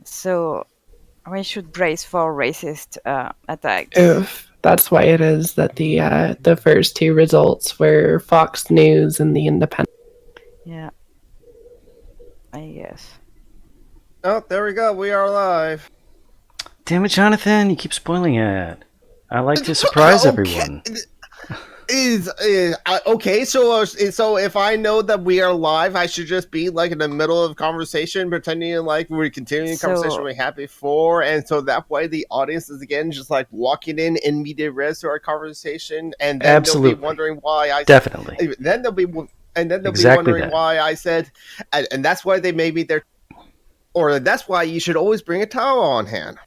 So we should brace for racist attacks. Oof. That's why it is that the first two results were Fox News and The Independent. Yeah, I guess. Oh, there we go. We are live. Damn it, Jonathan! You keep spoiling it. I like to surprise everyone. Okay? So if I know that we are live, I should just be like in the middle of conversation, pretending like we're continuing the conversation we had before, and so that way the audience is again just like walking in media res to our conversation, and then Absolutely. they'll be wondering why I Definitely. Then they'll be Exactly wondering that. why I said, and that's why they maybe they're, or that's why you should always bring a towel on hand.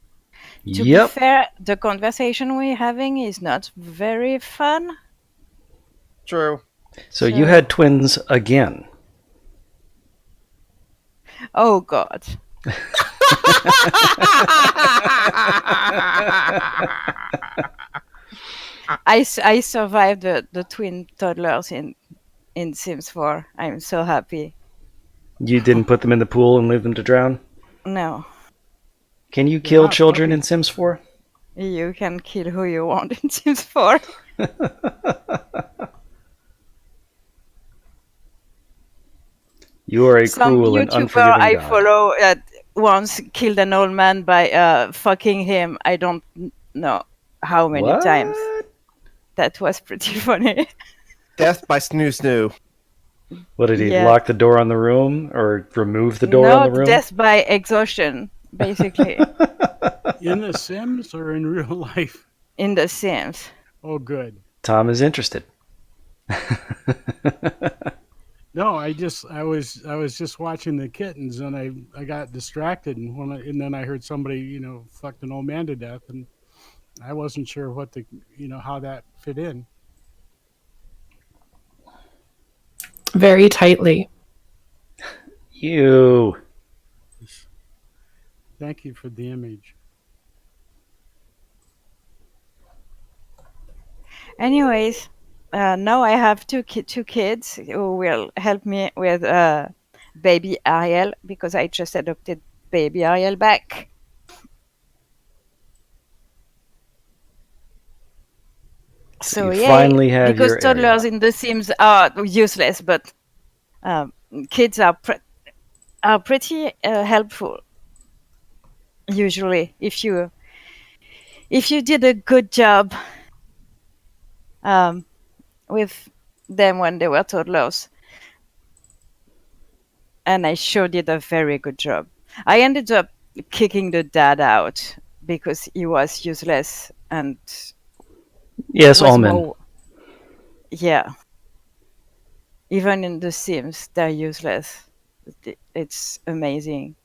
To be fair, the conversation we're having is not very fun. True. So you had twins again. Oh God. I survived the twin toddlers in Sims 4. I'm so happy. You didn't put them in the pool and leave them to drown? No. Can you kill children in Sims 4? You can kill who you want in Sims 4. You are a Some cruel and YouTuber unforgiving I God. follow once killed an old man by fucking him. I don't know how many times. That was pretty funny. Death by snoo. What did he lock the door on the room or remove the door on the room? Death by exhaustion, basically. In The Sims or in real life? In The Sims. Oh, good. Tom is interested. No, I was just watching the kittens and I got distracted and then I heard somebody fucked an old man to death and I wasn't sure what how that fit in. Very tightly. You. Thank you for the image. Anyways, now I have two kids who will help me with baby Ariel because I just adopted baby Ariel back. So you yeah, finally have because your toddlers in The Sims are useless, but kids are pretty helpful. Usually, if you did a good job with them when they were toddlers, and I sure did a very good job. I ended up kicking the dad out because he was useless and yes, all men. Yeah. Even in The Sims, they're useless. It's amazing.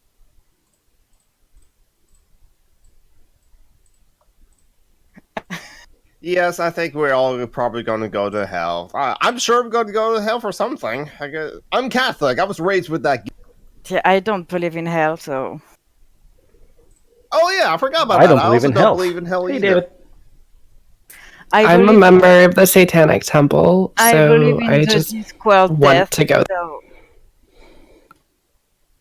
Yes, I think we're all probably going to go to hell. I'm sure I'm going to go to hell for something. I'm Catholic. I was raised with that. Yeah, I don't believe in hell, so. Oh yeah, I forgot about I that. don't believe in don't hell. believe in hell Hey, either. David. I'm a member of the Satanic Temple, I so believe in I the just Discworld want death, to go.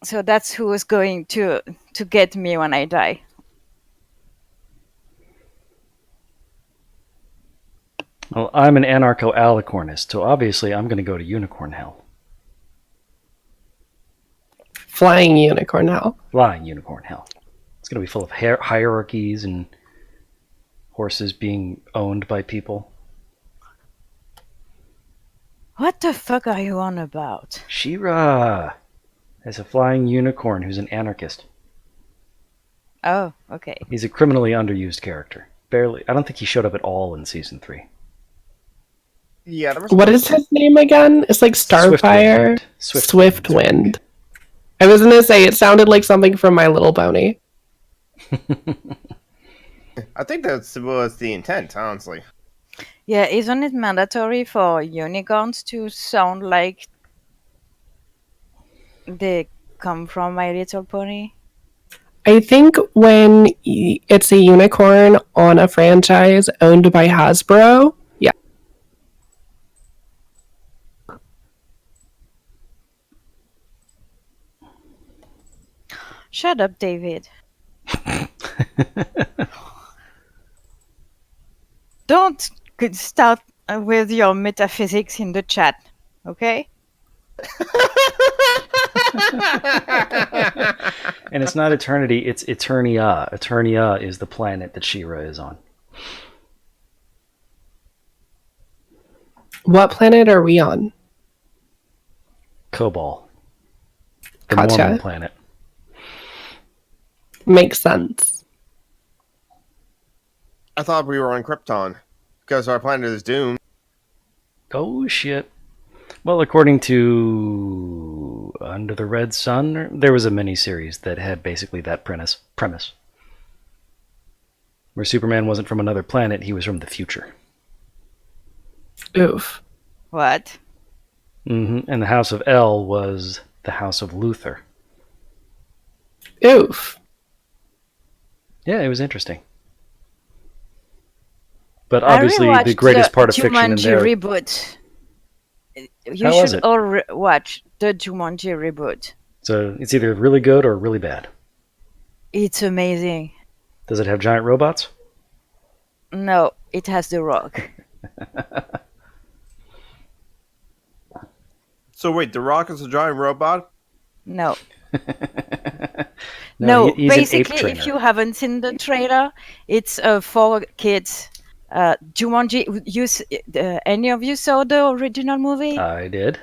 So that's who is going to get me when I die. Well, I'm an anarcho-alicornist, so obviously I'm going to go to unicorn hell. Flying unicorn hell. Flying unicorn hell. It's going to be full of hierarchies and horses being owned by people. What the fuck are you on about? She-Ra is a flying unicorn who's an anarchist. Oh, okay. He's a criminally underused character. Barely. I don't think he showed up at all in season 3. Yeah. What is his name again? It's like Starfire. Swiftwind. I was gonna say it sounded like something from My Little Pony. I think that was the intent, honestly. Yeah, isn't it mandatory for unicorns to sound like they come from My Little Pony? I think when it's a unicorn on a franchise owned by Hasbro, yeah. Shut up, David. Don't start with your metaphysics in the chat, okay? And it's not eternity, it's Eternia. Eternia is the planet that She-Ra is on. What planet are we on? Kobol. The Gotcha. Mormon planet. Makes sense. I thought we were on Krypton because our planet is Dune. Oh, shit. Well, according to Under the Red Sun, there was a miniseries that had basically that premise. Where Superman wasn't from another planet, he was from the future. Oof. What? And the House of El was the House of Luther. Oof. Yeah, it was interesting. But obviously, the greatest part of fiction in there. Jumanji reboot. You How was should it? all watch the Jumanji reboot. So it's either really good or really bad. It's amazing. Does it have giant robots? No, it has The Rock. So wait, The Rock is a giant robot? No. No, he's basically, an ape if you haven't seen the trailer, it's for kids. Jumanji. Any of you saw the original movie? I did.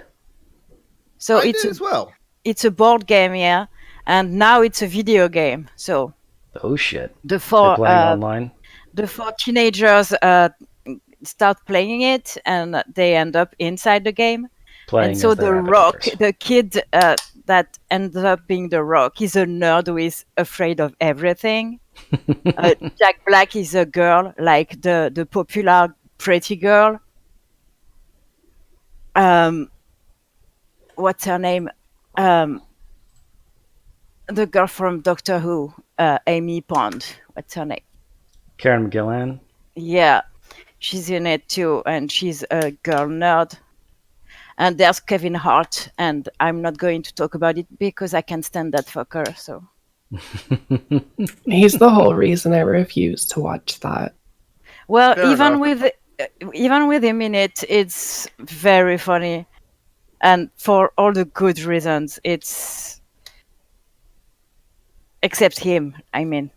So I did as well. It's a board game, yeah, and now it's a video game. So Oh shit! the They're four playing online. the four teenagers start playing it, and they end up inside the game. Playing And so as the their Rock, avatars. the kid that ends up being the Rock, he's a nerd who is afraid of everything. Jack Black is a girl, like the popular pretty girl. What's her name? The girl from Doctor Who, Amy Pond. What's her name? Karen McGillan. Yeah, she's in it too, and she's a girl nerd. And there's Kevin Hart, and I'm not going to talk about it because I can't stand that fucker. So He's the whole reason I refuse to watch that. well, Fair enough. even with him in it, it's very funny, and for all the good reasons. It's except him. I mean,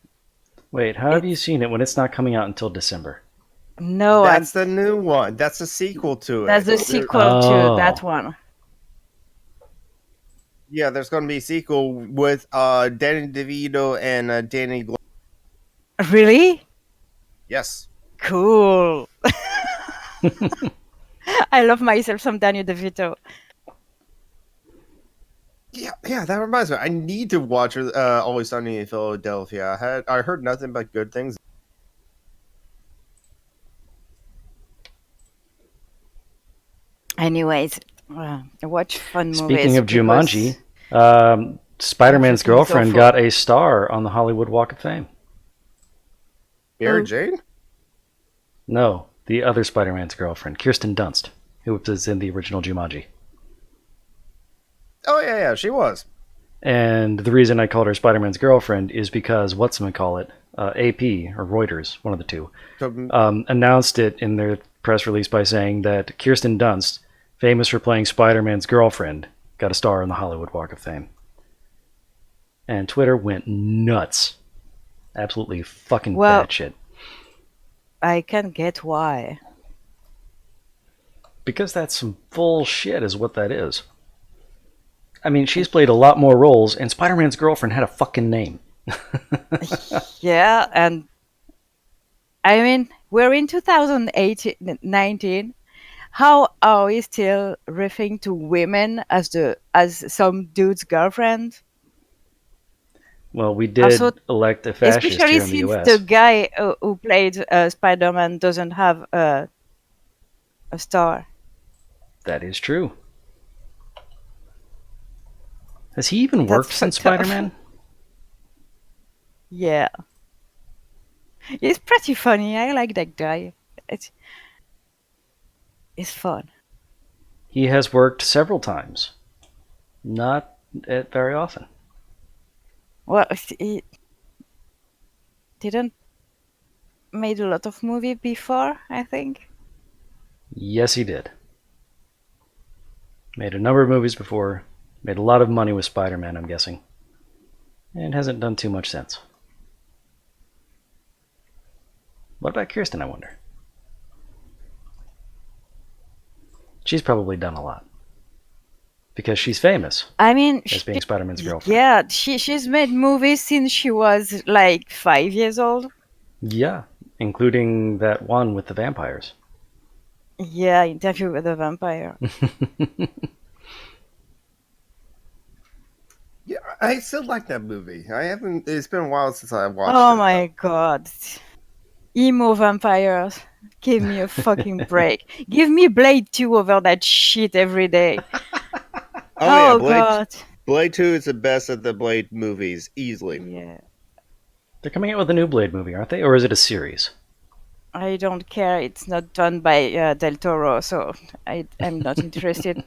Wait, how have you seen it when it's not coming out until December? no, That's the new one. That's a sequel to it. that's the sequel Oh. to that one. Yeah, there's going to be a sequel with Danny DeVito and Danny Glover. Really Yes. cool. I love myself some Danny DeVito. Yeah, that reminds me. I need to watch Always Sunny in Philadelphia. I heard nothing but good things. Anyways, watch fun movies. Speaking of because- Jumanji, Spider-Man's Everything's girlfriend awful. got a star on the Hollywood Walk of Fame. Mary Jane? No, the other Spider-Man's girlfriend, Kirsten Dunst, who was in the original Jumanji. Oh, yeah, she was. And the reason I called her Spider-Man's girlfriend is because whatchamacallit, AP or Reuters, one of the two, So, announced it in their press release by saying that Kirsten Dunst, famous for playing Spider-Man's girlfriend, got a star on the Hollywood Walk of Fame. And Twitter went nuts. Absolutely fucking Well- batshit. I can get why. Because that's some bullshit is what that is. I mean, she's played a lot more roles, and Spider-Man's girlfriend had a fucking name. Yeah, and I mean, we're in 2019. How are we still referring to women as some dude's girlfriend? Well, we did Also, elect a fascist Especially here in the since U.S. the guy who played Spider-Man doesn't have a star. That is true. Has he even That's worked since fucked up. Spider-Man? Yeah, he's pretty funny. I like that guy. It's fun. He has worked several times. Not very often. Well, he didn't made a lot of movie before, I think. Yes, he did. Made a number of movies before. Made a lot of money with Spider-Man, I'm guessing. And hasn't done too much since. What about Kirsten, I wonder? She's probably done a lot. Because she's famous I mean, as being Spider-Man's girlfriend. yeah, she's made movies since she was like 5 years old. Yeah, including that one with the vampires. Yeah, Interview with the Vampire. Yeah, I still like that movie. I haven't. It's been a while since I watched it. Oh my god. Emo vampires. Give me a fucking break. Give me Blade 2 over that shit every day. Oh, yeah, God. Blade 2 is the best of the Blade movies, easily. Yeah. They're coming out with a new Blade movie, aren't they? Or is it a series? I don't care. It's not done by Del Toro, so I'm not interested.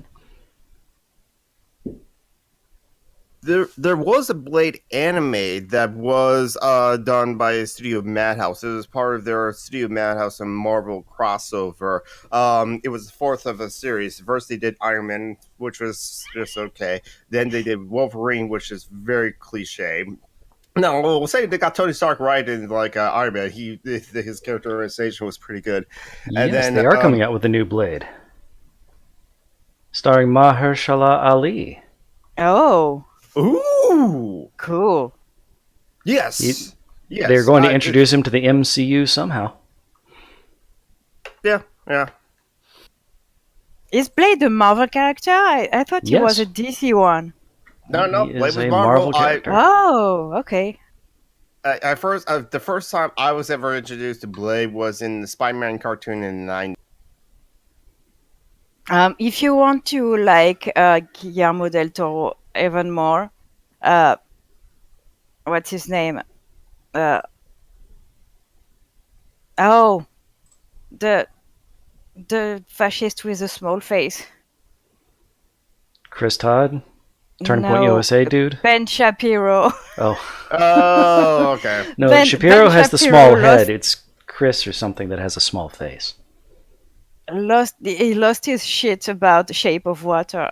There was a Blade anime that was done by Studio Madhouse. It was part of their Studio Madhouse and Marvel crossover. It was the fourth of a series. First they did Iron Man, which was just okay. Then they did Wolverine, which is very cliche. No, we'll say they got Tony Stark right in like Iron Man. His characterization was pretty good. And Yes, then they are coming out with a new Blade. Starring Mahershala Ali. Oh. Ooh, cool. Yes. Yes. They're going to introduce him to the MCU somehow. Yeah. Is Blade a Marvel character? I thought he was a DC one. No, He Blade is was a Marvel. character. Oh, okay. The first time I was ever introduced to Blade was in the Spider-Man cartoon in the 90s. If you want to like Guillermo del Toro even more, what's his name? Oh, the fascist with a small face. Chris Todd? Turning Point No, USA dude? Ben Shapiro. Oh, okay. No, Shapiro has the small head. It's Chris or something that has a small face. He lost his shit about The Shape of Water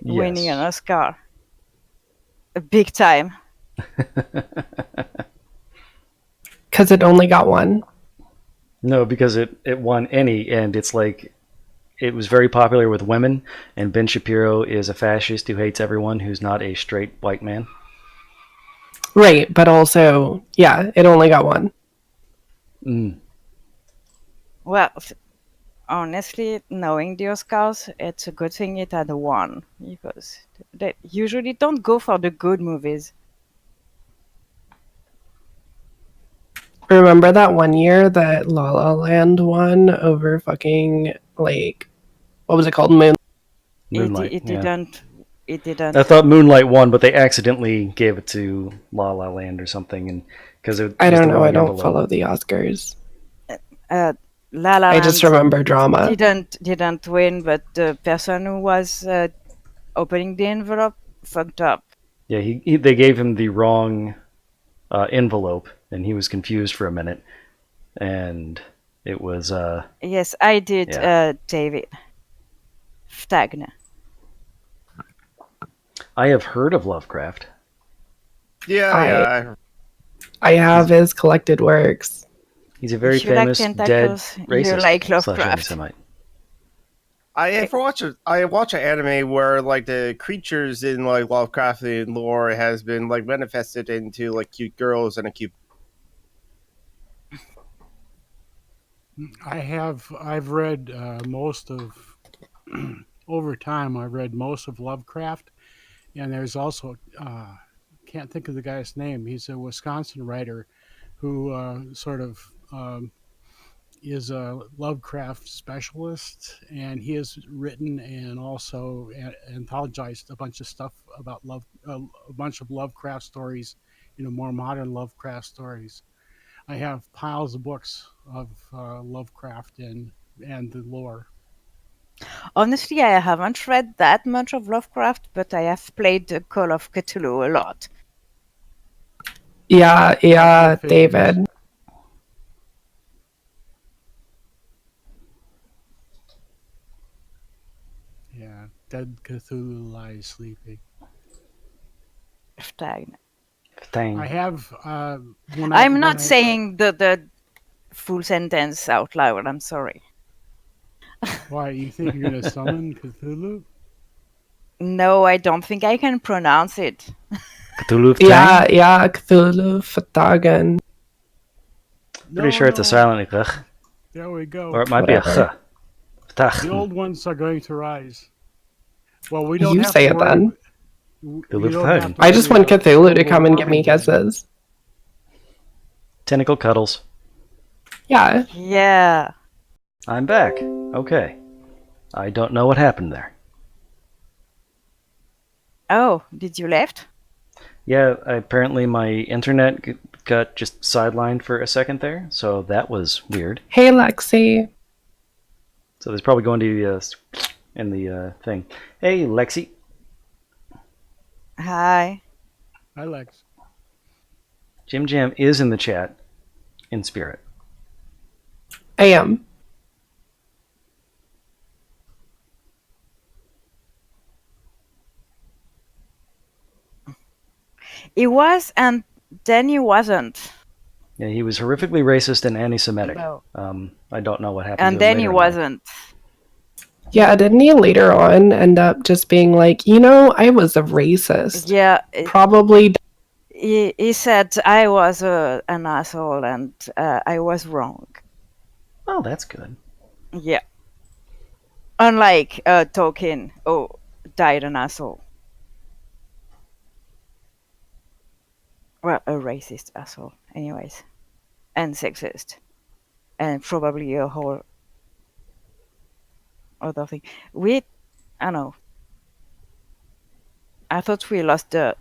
winning an Oscar. Big time. Because it only got one. No, because it won any, and it's like it was very popular with women, and Ben Shapiro is a fascist who hates everyone who's not a straight white man. Right, but also, yeah, it only got one. Well, honestly, knowing the Oscars, it's a good thing it had one, because they usually don't go for the good movies. Remember that one year that La La Land won over fucking, like, what was it called? Moonlight. It didn't. I thought Moonlight won, but they accidentally gave it to La La Land or something, and because I don't know. I don't follow the Oscars. La La Land. I just remember drama. Didn't win, but the person who was opening the envelope fucked up. Yeah, they gave him the wrong envelope, and he was confused for a minute, and it was. Yes, I did, David Stagner. I have heard of Lovecraft. Yeah, I have his collected works. He's a very famous dead racist. You like Lovecraft. I watch an anime where like the creatures in like Lovecraftian lore has been like manifested into like cute girls and a cute. I've read most of over time. I've read most of Lovecraft, and there's also can't think of the guy's name. He's a Wisconsin writer who sort of is a Lovecraft specialist, and he has written and also anthologized a bunch of stuff about a bunch of Lovecraft stories, more modern Lovecraft stories. I have piles of books of Lovecraft and the lore. Honestly, I haven't read that much of Lovecraft, but I have played Call of Cthulhu a lot. Yeah, David. Yeah, dead Cthulhu lies sleeping. Stein. I have I'm not saying the full sentence out loud. I'm sorry. Why, you think you're gonna summon Cthulhu? No, I don't think I can pronounce it. Cthulhu Yeah, Cthulhu Fatagan. Pretty sure it's a silent ch. There we go. Or it might be a ch. The old ones are going to rise. Well, we don't You have say to it worry. then. You don't have to I just worry want about Cthulhu to global come and give me warming. kisses. Tentacle cuddles. Yeah. Yeah. I'm back. Okay. I don't know what happened there. Oh, did you left? Yeah, apparently my internet got just sidelined for a second there, so that was weird. Hey, Lexi. So there's probably going to be in the thing. Hey, Lexi. Hi. Hi, Lex. Jim Jam is in the chat in spirit. I am. He was, and then he wasn't. Yeah, he was horrifically racist and anti-Semitic. No. I don't know what happened. And to him then he later wasn't. Yeah, didn't he later on end up just being like, I was a racist? Yeah. Probably. He said I was an asshole and I was wrong. Oh, that's good. Yeah. Unlike Tolkien, died an asshole. Well, a racist asshole, anyways. And sexist. And probably a whole other thing. I don't know. I thought we lost the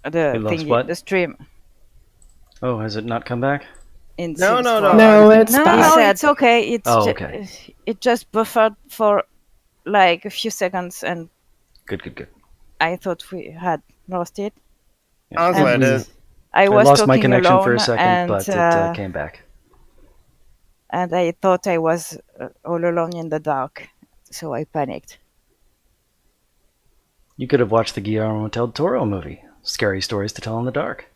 We lost thingy, what? the stream. Oh, has it not come back? In No, no, no. No, it's no, back. no, it's okay. Okay. It just buffered for like a few seconds, and Good. I thought we had lost it. Honestly, it is. I was lost my talking connection alone, for a second, and, but it came back. And I thought I was all alone in the dark, so I panicked. You could have watched the Guillermo del Toro movie, Scary Stories to Tell in the Dark.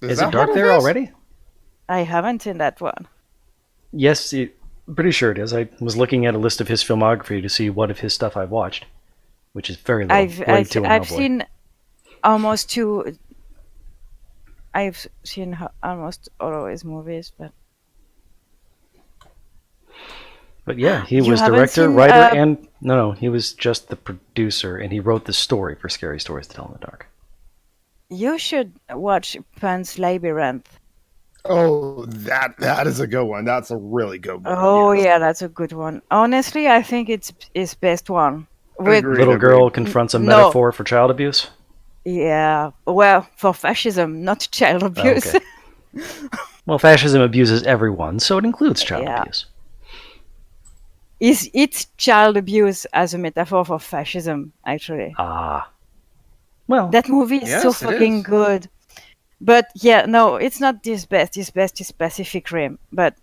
Is it dark there already? I haven't seen that one. Yes, pretty sure it is. I was looking at a list of his filmography to see what of his stuff I've watched, which is very little. I've seen almost two. I've seen almost all of his movies, But yeah, he You was haven't director, seen, writer, and no, he was just the producer, and he wrote the story for Scary Stories to Tell in the Dark. you should watch Pan's Labyrinth. Oh, that is a good one. That's a really good one. Oh yes. yeah, that's a good one. Honestly, I think it's his best one. With Little girl confronts a metaphor for child abuse. Yeah, well, for fascism, not child abuse. Okay. Well, fascism abuses everyone, so it includes child abuse. It's child abuse as a metaphor for fascism, actually. Well, that movie is so fucking good. But yeah, no, it's not his best. His best is Pacific Rim, but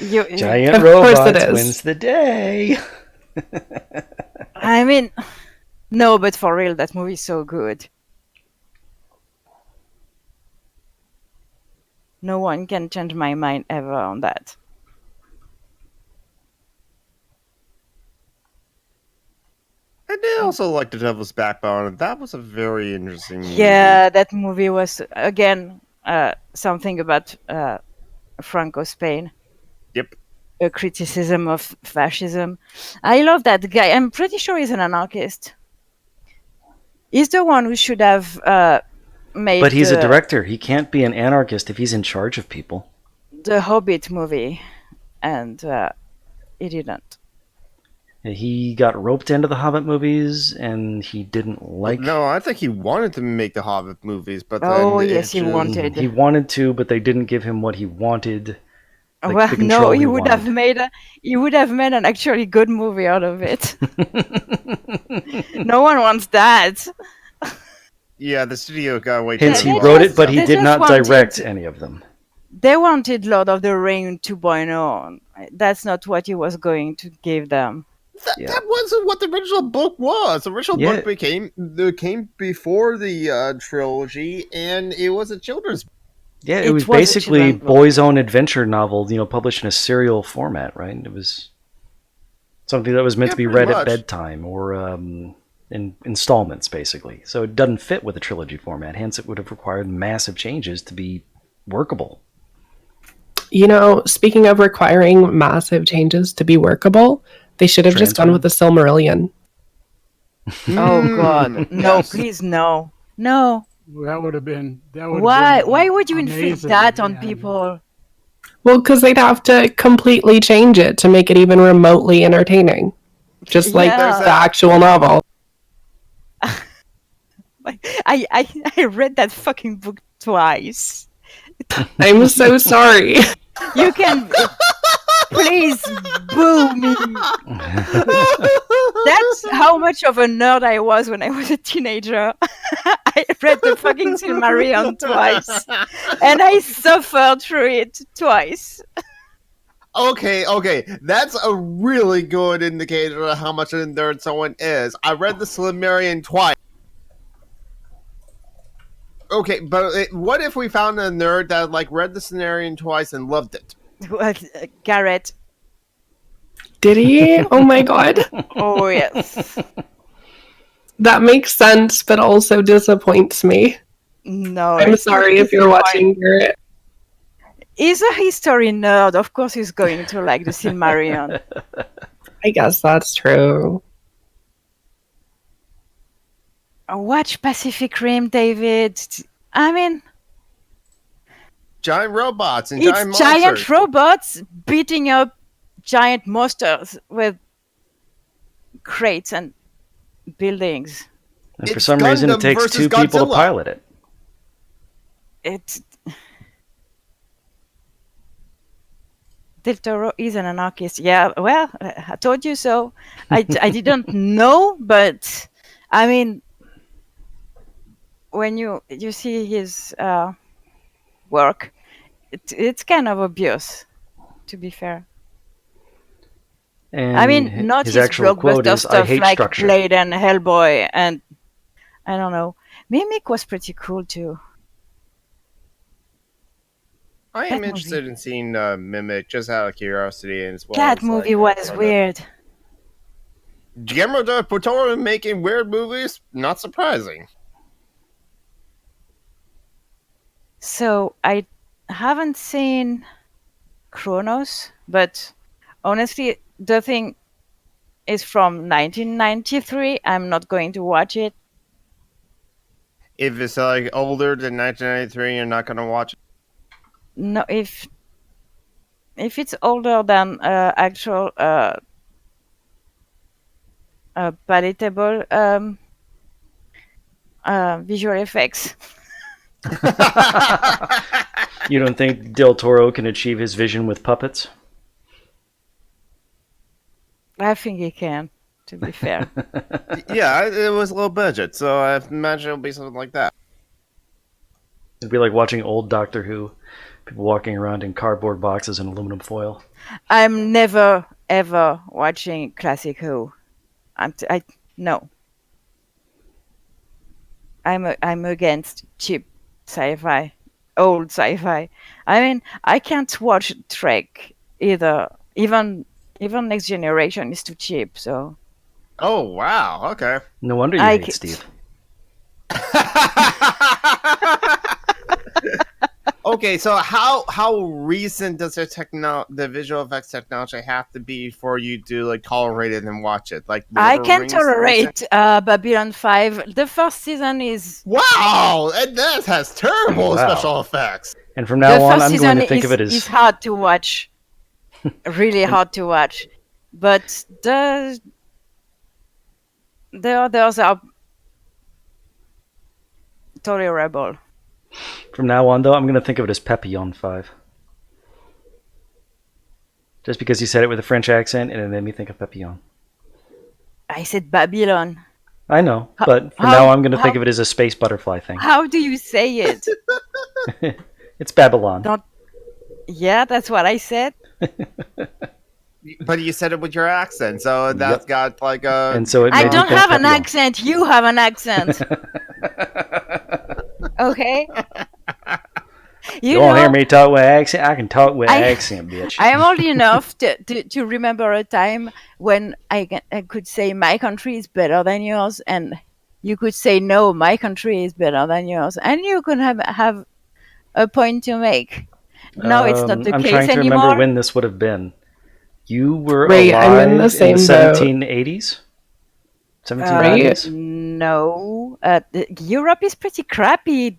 Giant robots wins the day. I mean, no, but for real, that movie is so good. No one can change my mind ever on that. I did also like The Devil's Backbone. That was a very interesting movie. Yeah, that movie was, again, something about Franco Spain. Yep. A criticism of fascism. I love that guy. I'm pretty sure he's an anarchist. He's the one who should have made. But he's a director. He can't be an anarchist if he's in charge of people. The Hobbit movie, and he didn't. He got roped into the Hobbit movies, and he didn't like. No, I think he wanted to make the Hobbit movies, but yes, he wanted. He wanted to, but they didn't give him what he wanted. Like Well, the no, control he he would have wanted. made an actually good movie out of it. No one wants that. Yeah, the studio got way Hence, too he They wrote involved. it, but he they did just not direct wanted any of them. they wanted Lord of the Ring 2.0. That's not what he was going to give them. Yeah. That wasn't what the original book was. The original Yeah. book came before the trilogy, and it was a children's book. Yeah, it It was was a basically children's book. boys' own adventure novel, published in a serial format, right? It was something that was meant to be pretty read at much. bedtime or in installments, basically. So it doesn't fit with the trilogy format. Hence, it would have required massive changes to be workable. Speaking of requiring massive changes to be workable, they should have just gone with the Silmarillion. Oh God, no! Yes. Please, no, no. That would have been. Why? Why would you inflict amazing. that on Yeah. people? Well, because they'd have to completely change it to make it even remotely entertaining. Just like Yeah. the actual novel. I read that fucking book twice. I'm so sorry. You can please boo me. That's how much of a nerd I was when I was a teenager. I read the fucking Silmarillion twice, and I suffered through it twice. Okay, that's a really good indicator of how much of a nerd someone is. I read the Silmarillion twice. Okay, but what if we found a nerd that read the Silmarillion twice and loved it? Garrett. Did he? Oh my god. Oh yes. That makes sense, but also disappoints me. No. I'm sorry if you're watching Garrett. He's a history nerd. Of course he's going to like the Silmarillion. I guess that's true. Watch Pacific Rim, David. I mean, Giant robots and it's giant giant monsters. robots beating up giant monsters with crates and buildings. And for It's some reason, it Gundam takes versus two people to Godzilla. pilot it. It's Del Toro is an anarchist. Yeah, well, I told you so. I didn't know, but I mean, when you see his work, it's kind of obvious, to be fair. And I mean, not his his actual quote blockbuster is, "I stuff hate like structure." Blade and Hellboy, and I don't know. Mimic was pretty cool too. I That am interested in seeing Mimic just out of curiosity and as well. That as, movie was weird. Guillermo del Toro making weird movies, not surprising. So I haven't seen Kronos, but honestly, the thing is from 1993. I'm not going to watch it. If it's older than 1993, you're not going to watch it. No, if it's older than actual palatable visual effects. You don't think Del Toro can achieve his vision with puppets? I think he can, to be fair. Yeah, it was low budget, so I imagine it'll be something like that. It'd be like watching old Doctor Who, people walking around in cardboard boxes and aluminum foil. I'm never ever watching classic Who. No. I'm against cheap sci-fi, old sci-fi. I mean, I can't watch Trek either. Even Next Generation is too cheap. So. Oh wow! Okay. No wonder you hate Steve. Okay, so how recent does the visual effects technology have to be for you to tolerate it and watch it? I can tolerate Babylon 5. The first season is and that has terrible special effects. And from now on, I'm going to think of it as it's hard to watch, really hard to watch. But the others are tolerable. From now on, though, I'm going to think of it as Papillon 5. Just because you said it with a French accent, and it made me think of Papillon. I said Babylon. I know, but for now I'm going to think of it as a space butterfly thing. How do you say it? It's Babylon. Yeah, that's what I said. But you said it with your accent, so that's got like a... And so I don't have an accent. You have an accent. Okay? You don't hear me talk with accent? I can talk with accent, bitch. I am old enough to remember a time when I could say my country is better than yours, and you could say no, my country is better than yours, and you could have a point to make. No, it's not the I'm case trying to anymore. remember when this would have been. You were Right, alive I'm in the same in the boat. 1780s? 1790s? No. Europe is pretty crappy.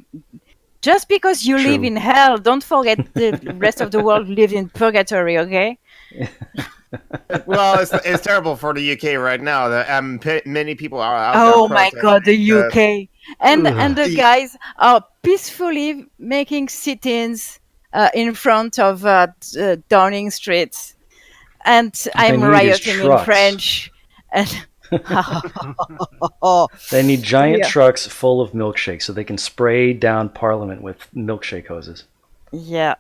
Just because you live in hell, don't forget the rest of the world lives in purgatory, okay? Well, it's terrible for the UK right now. Many people are out Oh there my God, the protesting, UK. And the guys are peacefully making sit-ins in front of Downing Street. And I'm rioting in French. And they need giant trucks full of milkshakes so they can spray down Parliament with milkshake hoses. Yeah.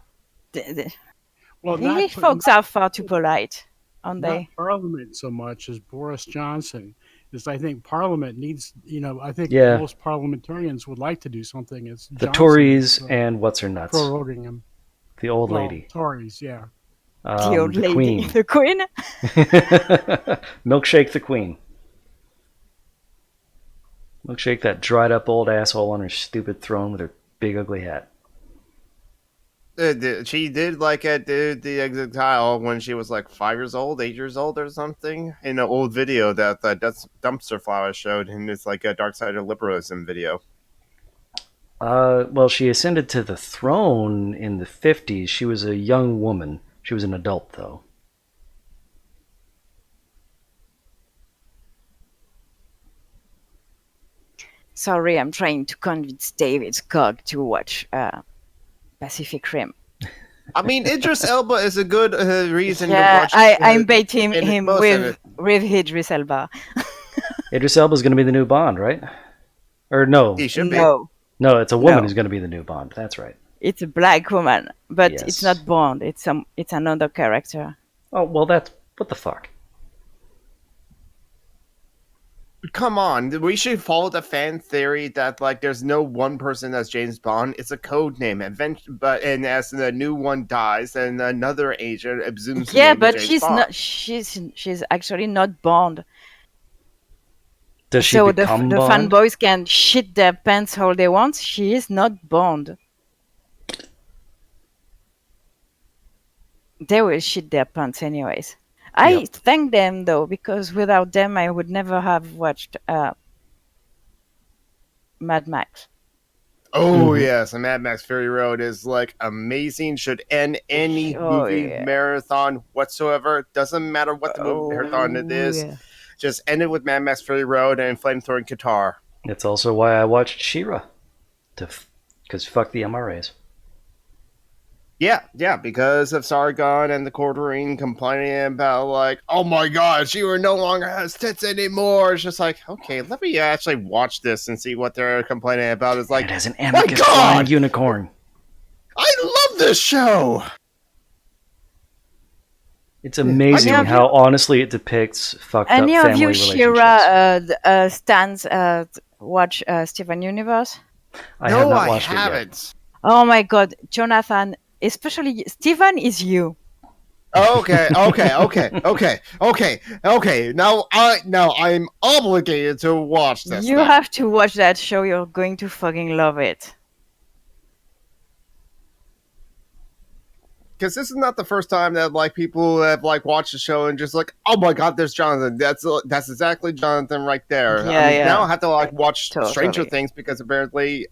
Well, English folks are far too polite, aren't not they? Parliament so much as Boris Johnson. Is I think Parliament needs, I think most parliamentarians would like to do something. It's the Tories and what's her nuts? Proroguing him. The old lady. Tories, yeah. The old lady. Queen. The Queen? Milkshake the Queen. Milkshake that dried up old asshole on her stupid throne with her big ugly hat. She did the exile when she was like 5 years old, 8 years old or something, in an old video that Dumpster Flower showed, and it's like a Dark Side of Liberalism video. Well, she ascended to the throne in the 50s. She was a young woman. She was an adult, though. Sorry, I'm trying to convince David Scott to watch Pacific Rim. I mean, Idris Elba is a good reason to watch. I'm baiting him with Idris Elba. Idris Elba is going to be the new Bond, right? Or no? He should be. No, it's a woman who's going to be the new Bond. That's right. It's a black woman, but it's not Bond. It's another character. Oh, well, that's... What the fuck? Come on, we should follow the fan theory that there's no one person that's James Bond. It's a code name. But as the new one dies, and another agent assumes. Yeah, but she's not. She's actually not Bond. Does she become the Bond? fanboys can shit their pants all they want. She is not Bond. They will shit their pants anyways. I thank them though, because without them I would never have watched Mad Max. Oh yes, and Mad Max Fury Road is amazing. Should end any movie marathon whatsoever. Doesn't matter what the movie marathon it is. Yeah. Just end it with Mad Max Fury Road and Flamethrowing Qatar. It's also why I watched She-Ra. Because fuck the MRAs. Yeah, because of Sargon and the Quartering complaining about oh my god, She-Ra no longer has tits anymore. It's just okay, let me actually watch this and see what they're complaining about. It's it has an anarchist flying unicorn. I love this show. It's amazing how honestly it depicts fucked up family relationships. Any of you She-Ra stands watch Steven Universe? I have not watched it haven't. Yet. Oh my god, Jonathan, especially Steven is you. Okay. Now I'm obligated to watch this. You have to watch that show. You're going to fucking love it. Because this is not the first time that people have watched the show and just oh my god, there's Jonathan. That's exactly Jonathan right there. Yeah, Now I have to watch Stranger Things because apparently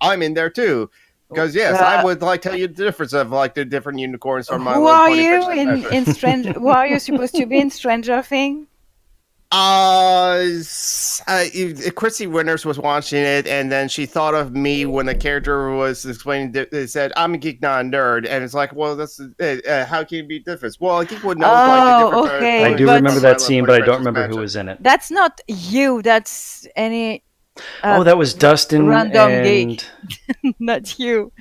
I'm in there too. Because yes, I would tell you the difference of the different unicorns from my. Who are you in Stranger? Who are you supposed to be in Stranger Things? Chrissy Winters was watching it, and then she thought of me when the character was explaining. It said, "I'm a geek, not a nerd," and it's like, well, that's how can it be different? Well, a geek would know like the different. Okay, I do but remember that scene, but I don't remember who was in it. that's not you. That's any. Oh, that was Dustin random and geek. Not you.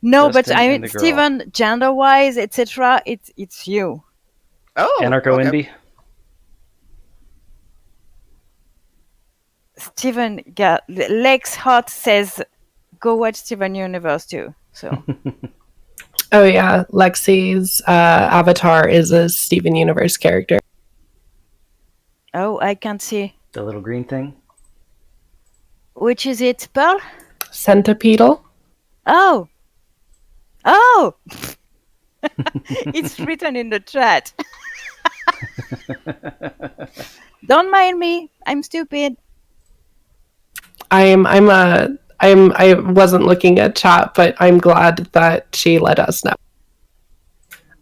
No, but Dustin I and mean, the girl. Steven, gender-wise, etc. It's you. Oh, Anarcho-Indy. Steven, Lex Hot says, go watch Steven Universe too. So. Oh yeah, Lexi's avatar is a Steven Universe character. Oh, I can't see. The little green thing. Which is it, Pearl? Centipedal. Oh! It's written in the chat. Don't mind me. I'm stupid. I wasn't looking at chat, but I'm glad that she let us know.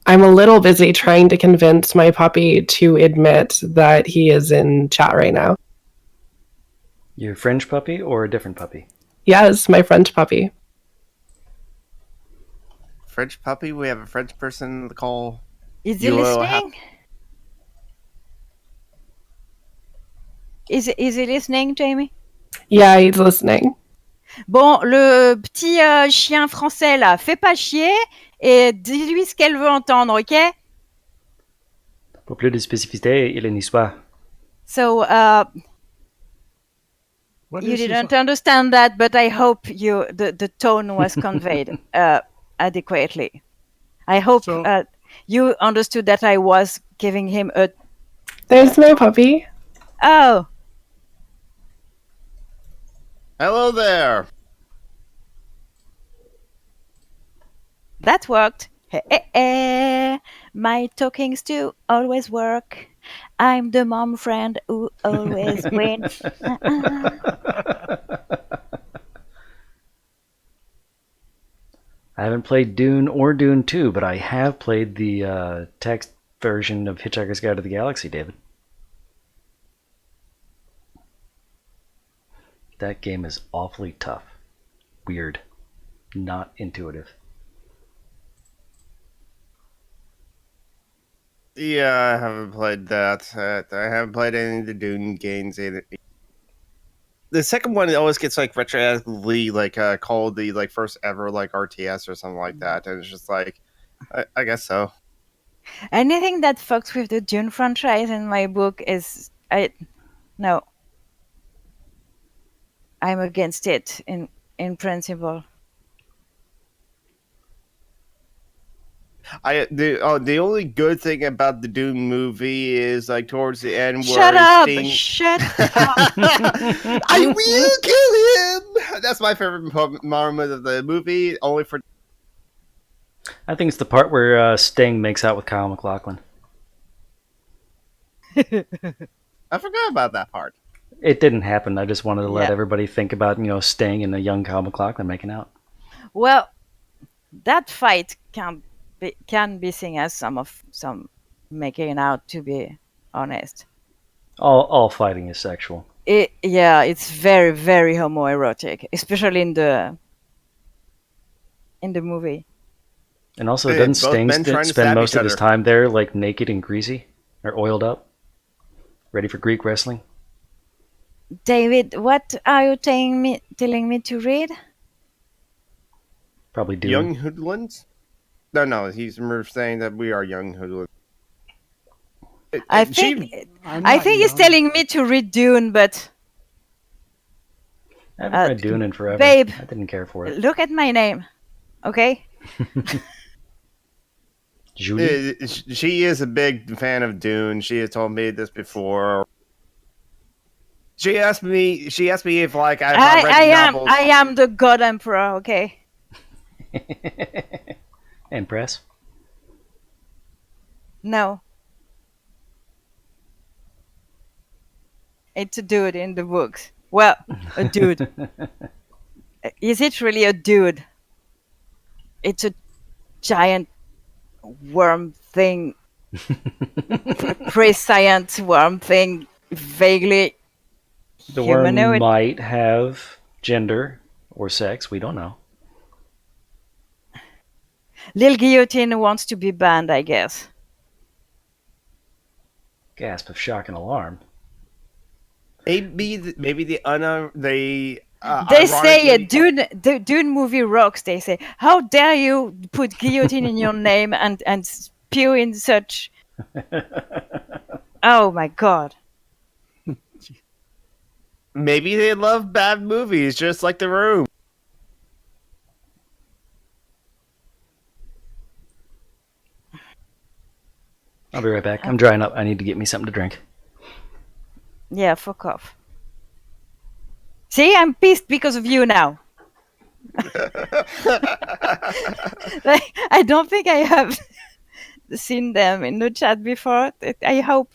I'm a little busy trying to convince my puppy to admit that he is in chat right now. Your French puppy or a different puppy? Yes, my French puppy. French puppy. We have a French person to call. Is he listening? Is he listening, Jamie? Yeah, he's listening. Bon, le petit chien français là, fais pas chier et dis-lui ce qu'elle veut entendre, ok? Pour plus de spécificité, il est niçois. So, you didn't understand that, but I hope the tone was conveyed adequately. I hope you understood that I was giving him a... There's my puppy. Oh. Hello there. That worked. My talkings do always work. I'm the mom friend who always wins. I haven't played Dune or Dune 2, but I have played the text version of Hitchhiker's Guide to the Galaxy, David. That game is awfully tough. Weird. Not intuitive. Yeah, I haven't played that. I haven't played any of the Dune games either. The second one always gets like retroactively like called the like first ever like RTS or something like that, and it's just like, I guess so. Anything that fucks with the Dune franchise in my book is no. I'm against it in principle. The only good thing about the Dune movie is like towards the end where Shut up! I will kill him. That's my favorite moment of the movie. Only for I think it's the part where Sting makes out with Kyle MacLachlan. I forgot about that part. It didn't happen. I just wanted to let everybody think about, Sting and a young Kyle MacLachlan making out. Well, that fight can be seen as some making out, to be honest. All fighting is sexual. It's very, very homoerotic, especially in the movie. And also, doesn't Sting spend most of his time there, like naked and greasy, or oiled up, ready for Greek wrestling? David, what are you telling me to read? Probably Dune. Young Hoodlums? No, he's saying that we are young hoodlums. I think he's telling me to read Dune, but I haven't read Dune in forever. Babe, I didn't care for it. Look at my name, okay? Julie? She is a big fan of Dune. She has told me this before. She asked me if like I read novels. I am the God Emperor, okay? Empress? No. It's a dude in the books. Well, a dude. Is it really a dude? It's a giant worm thing. pre-science worm thing, vaguely The worm humanoid. might have gender or sex. We don't know. Lil Guillotine wants to be banned, I guess. Gasp of shock and alarm. Maybe the They say ironically- the Dune movie rocks. They say, how dare you put guillotine in your name and spew in such. Oh my god. maybe they love bad movies, just like The Room. I'll be right back. I'm drying up. I need to get me something to drink. Yeah, fuck off. See, I'm pissed because of you now. Like, I don't think I have seen them in the chat before. I hope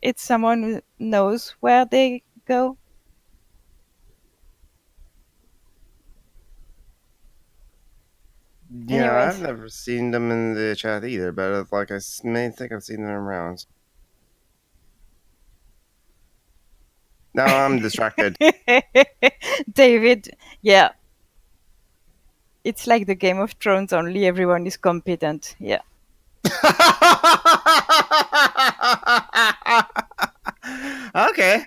it's someone who knows where they go. Yeah, Anyways. I've never seen them in the chat either, but like I may think I've seen them around. Now I'm distracted. David, yeah. It's like the Game of Thrones, only everyone is competent. Yeah. Okay.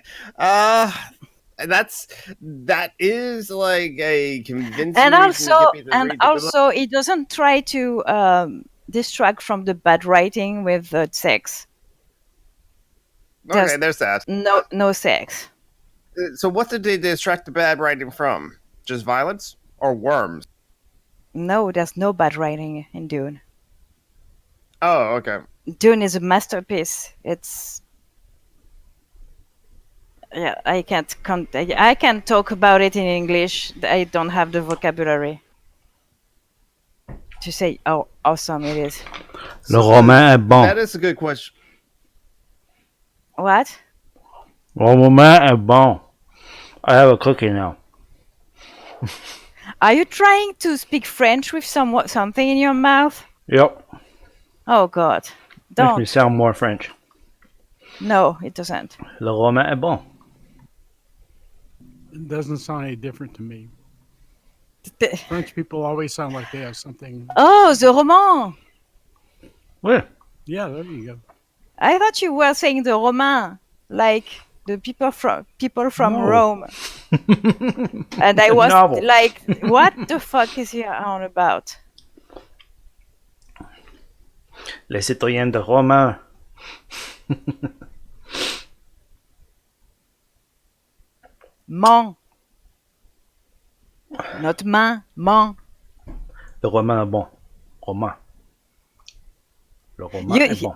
That is like a convincing And reason to also, get me to read the book. it doesn't try to distract from the bad writing with sex. Okay, there's that. No sex. So what did they distract the bad writing from? Just violence or worms? No, there's no bad writing in Dune. Oh, okay. Dune is a masterpiece. It's I can't talk about it in English. I don't have the vocabulary to say how awesome it is. Le roman est bon. That is a good question. What? Le roman est bon. I have a cookie now. Are you trying to speak French with something in your mouth? Yep. Oh God! Makes me Don't. sound more French. No, it doesn't. Le roman est bon. It doesn't sound any different to me. The- French people always sound like they have something. Oh, the roman. Ouais. Yeah, there you go. I thought you were saying the Romain, like the people from No. Rome. And I was Novel. like, what the fuck is he on about? Les citoyens de Rome. Man. Not main, man. Le roman est bon. Roman. Le roman You- est bon.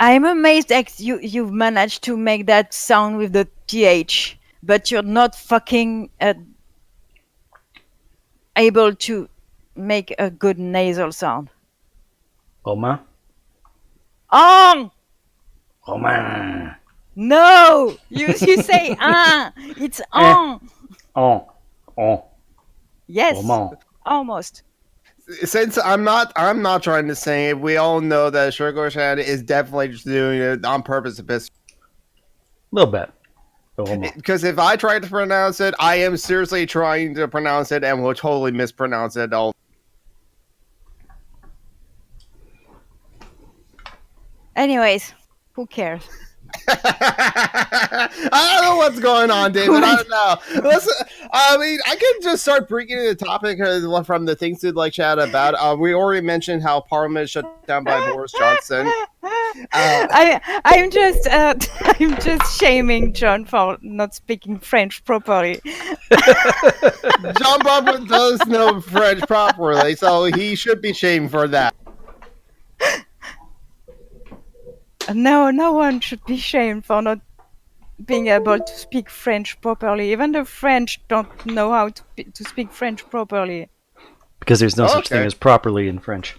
I'm amazed that you've managed to make that sound with the th, but you're not fucking able to make a good nasal sound. Roman. On! Roman. No! You say it's on. On. Yes, Roman. almost. Since I'm not trying to say it, we all know that Shan is definitely just doing it on purpose to piss. A little bit. Le roman. Because if I try to pronounce it, I am seriously trying to pronounce it and will totally mispronounce it all. Anyways, who cares? I don't know what's going on, David. I don't know. Listen, I mean, I can just start bringing the topic from the things to like chat about. We already mentioned how Parliament is shut down by Boris Johnson. I'm just I'm just shaming John for not speaking French properly. John Barbara does know French properly, so he should be shamed for that. No one should be shamed for not being able to speak French properly. Even the French don't know how to speak French properly. Because there's no such Okay. thing as properly in French.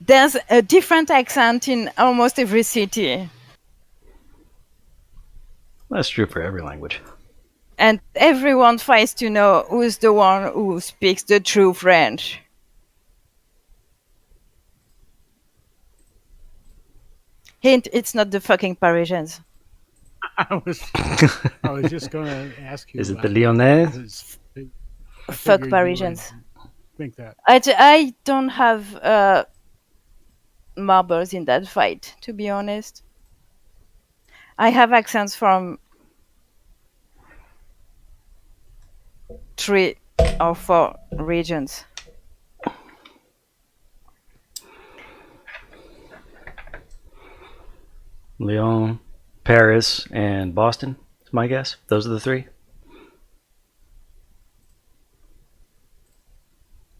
There's a different accent in almost every city, That's true for every language. and everyone tries to know who's the one who speaks the true French. Hint: it's not the fucking Parisians. I was just going to ask you. Is it the about Lyonnais? because I Fuck figured you would Parisians. think that. I don't have marbles in that fight, to be honest. I have accents from 3 or 4 regions. Lyon, Paris, and Boston is my guess. Those are the 3.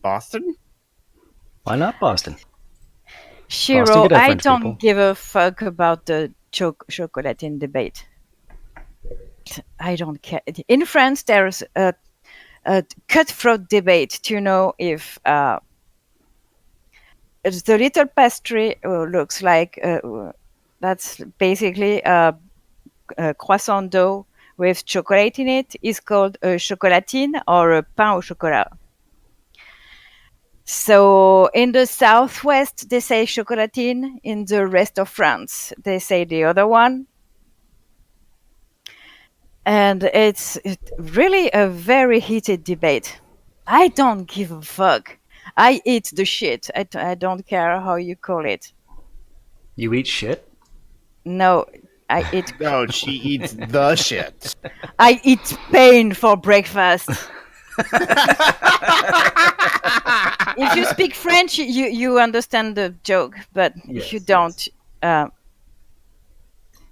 Boston? Why not Boston? Shiro, could have I French don't people. give a fuck about the chocolatine debate. I don't care. In France, there's a cutthroat debate to know if the little pastry looks like that's basically a croissant dough with chocolate in it is called a chocolatine or a pain au chocolat. So in the southwest, they say chocolatine. In the rest of France, they say the other one. And it's really a very heated debate. I don't give a fuck. I eat the shit. I don't care how you call it. You eat shit? No, I eat No, she eats the shit. I eat pain for breakfast. If you speak French, you understand the joke, but if you Yes, don't,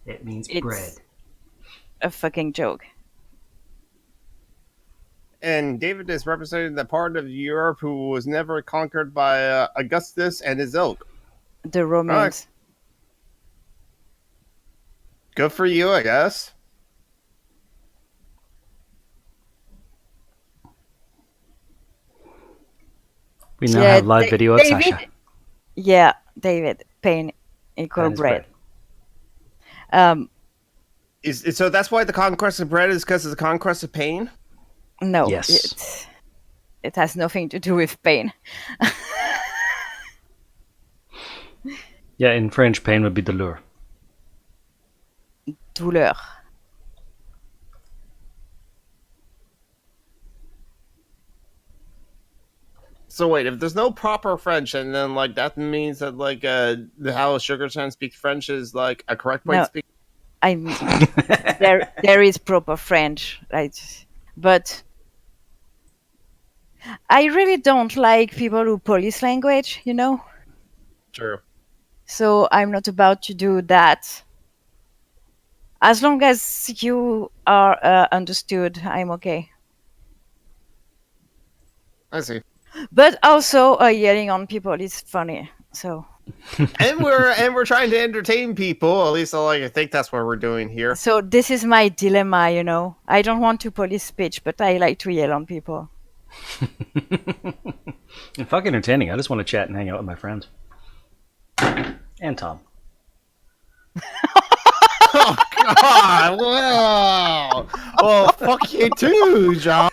It means it's a fucking joke. And David is representing the part of Europe who was never conquered by Augustus and his ilk. The Romans. Good for you, I guess. We now have live video of David, Sasha. Yeah, David. Pain equal And his bread. So that's why the conquest of bread is because of the conquest of pain? No, Yes. it has nothing to do with pain. Yeah, in French, pain would be douleur. Douleur. So wait, if there's no proper French, and then like that means that like how Sugarchan speaks French is like a correct way No. to speak. I'm there is proper French, right? But I really don't like people who police language, you know? True. So I'm not about to do that. As long as you are understood, I'm okay. I see. But also, yelling on people is funny. So, and we're trying to entertain people. At least I think that's what we're doing here. so this is my dilemma, you know. I don't want to police speech, but I like to yell on people. It's fucking entertaining. I just want to chat and hang out with my friends. And Tom. Oh God! Wow. Well, fuck you too, John.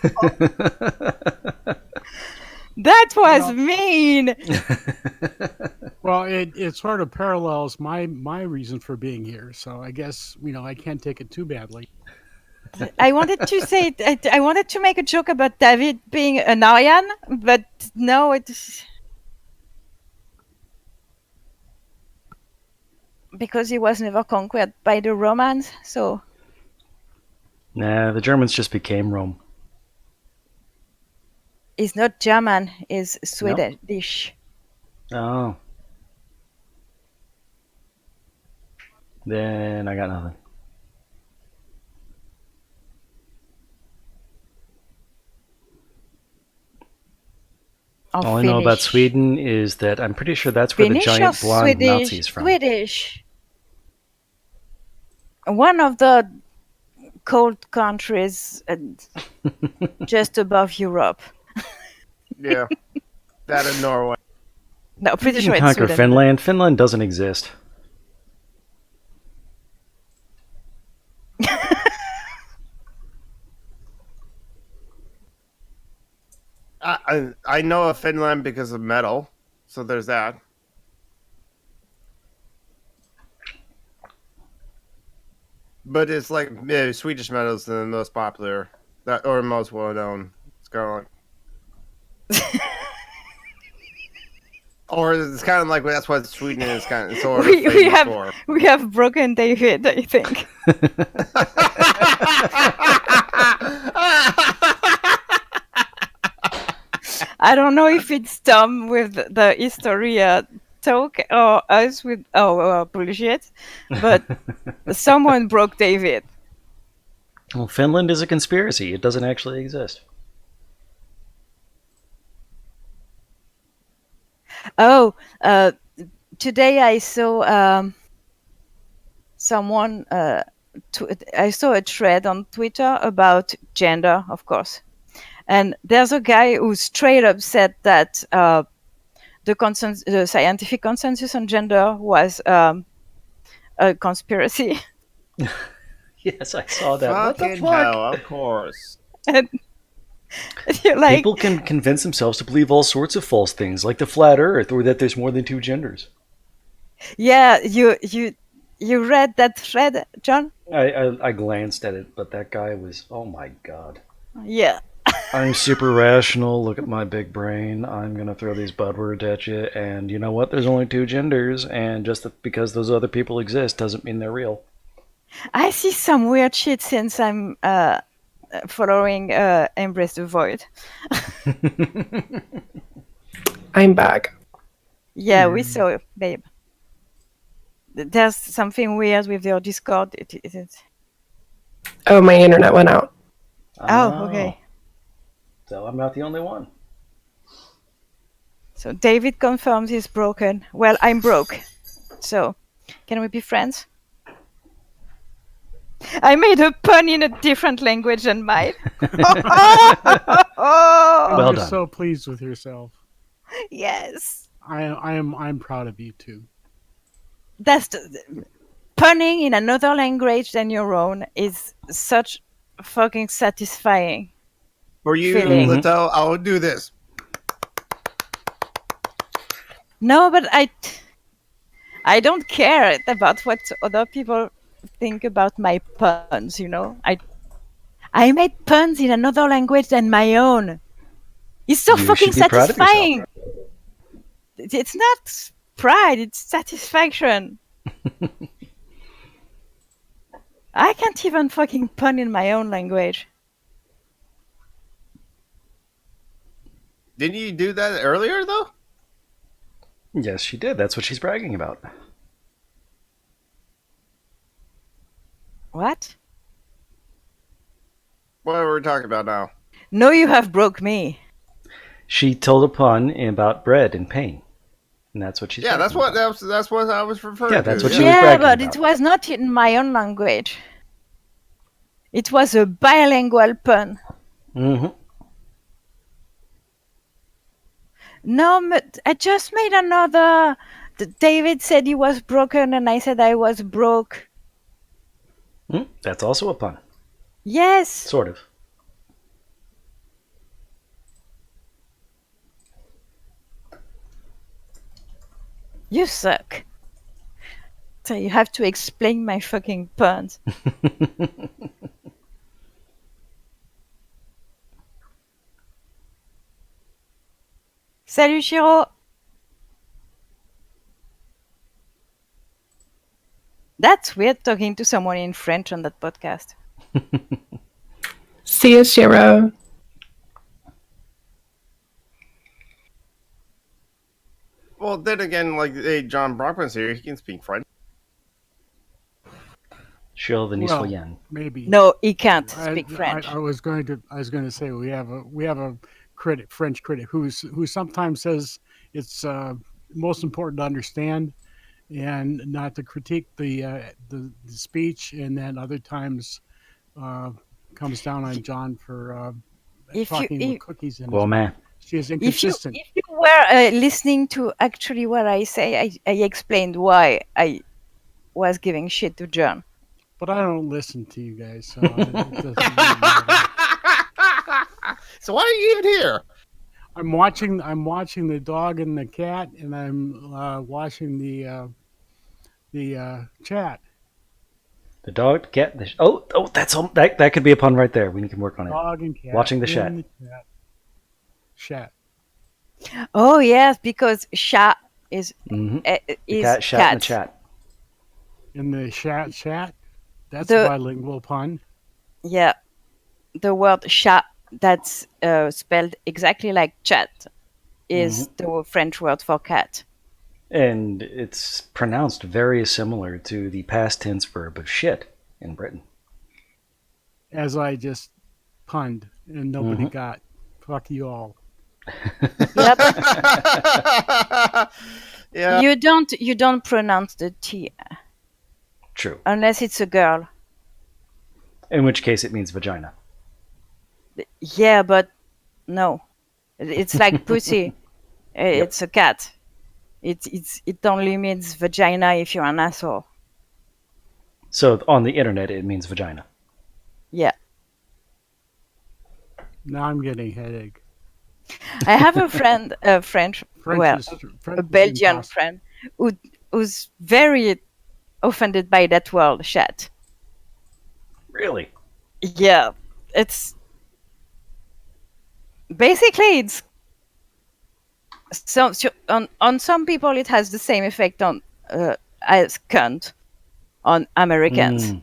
That was mean. Well, it sort of parallels my reason for being here. So I guess I can't take it too badly. I wanted to say I wanted to make a joke about David being an Aryan, but no, it's because he was never conquered by the Romans. So Nah, the Germans just became Rome. he's not German; he's Swedish. Oh. Then I got nothing. All I know about Sweden is that I'm pretty sure that's where the giant blonde Nazi is from. Swedish. One of the cold countries just above Europe. Yeah, that in Norway. No, pretty You sure can it's conquer Sweden. Finland. Finland doesn't exist. I know of Finland because of metal, so there's that. But it's like Swedish metal's the most popular, that or most well known. It's kind of like, or it's kind of like that's what Sweden is kind of sort of famous for. We have broken David, I think. I don't know if it's Tom with the Historia talk or us with our bullshit, but someone broke David. Well, Finland is a conspiracy. It doesn't actually exist. Oh, today I saw someone. I saw a thread on Twitter about gender, of course, and there's a guy who straight up said that the scientific consensus on gender was a conspiracy. Yes, I saw that. What the Fucking fuck? hell, of course. And you're like, People can convince themselves to believe all sorts of false things, like the flat Earth, or that there's more than two genders. yeah, you read that thread, John? I glanced at it, but that guy was, oh my god. Yeah. I'm super rational. Look at my big brain. I'm gonna throw these budwords at you, and you know what? There's only two genders, and just because those other people exist doesn't mean they're real. I see some weird shit since I'm following Embrace the Void. I'm back. Yeah, we saw it, babe. There's something weird with your Discord. Oh, my internet went out. Oh, okay. So I'm not the only one. So David confirms he's broken. Well, I'm broke. So, can we be friends? I made a pun in a different language than mine. Well You're done. so pleased with yourself. Yes. I'm proud of you too. That's punning in another language than your own is such fucking satisfying. For you, Feeling. Littell, I'll do this. No, but I don't care about what other people think about my puns, you know. I made puns in another language than my own. It's so You fucking should be proud of yourself. satisfying. It's not pride, it's satisfaction. I can't even fucking pun in my own language. Didn't you do that earlier, though? Yes, she did. That's what she's bragging about. What? What are we talking about now? No, you have broke me. She told a pun about bread and pain, and that's what she's. Yeah, bragging about. that's what I was referring to. Yeah, that's what she was Yeah, bragging but about. it was not in my own language. It was a bilingual pun. Mm-hmm. No, but I just made another. David said he was broken, and I said I was broke. That's also a pun, Yes. sort of. You suck. So you have to explain my fucking puns. Salut Shiro. That's weird talking to someone in French on that podcast. See you, Shiro. Well, then again, like, hey, John Brockman's here. He can speak French. Show the Well, Niswayan. maybe. No, he can't speak French. I was going to say we have a French critic who sometimes says it's most important to understand and not to critique the speech, and then other times comes down on John for talking with cookies in Well, his man. She is If inconsistent. you were listening to actually what I say, I explained why I was giving shit to John. But I don't listen to you guys, so it doesn't really matter. So why are you even here? I'm watching the dog and the cat, and I'm watching the chat. The dog, the cat, that could be a pun right there. We can work on it. Dog and cat. Watching the in chat. chat. Shat. Oh yes, because shat is Mm-hmm. The is cat shat in the chat. In the chat. That's The- a bilingual pun. Yeah, the word chat that's spelled exactly like chat is the French word for cat. And it's pronounced very similar to the past tense verb of shit in Britain. As I just punned and nobody got. Fuck you all. Yep. Yeah. You don't pronounce the T True. unless it's a girl. In which case it means vagina. Yeah, but no, it's like pussy. It's a cat. It only means vagina if you're an asshole. So on the internet it means vagina. Yeah. Now I'm getting a headache. I have a friend, a French, well, a Belgian friend, who's very offended by that word, chat. Really? Yeah, it's basically it's on some people it has the same effect on as cunt on Americans,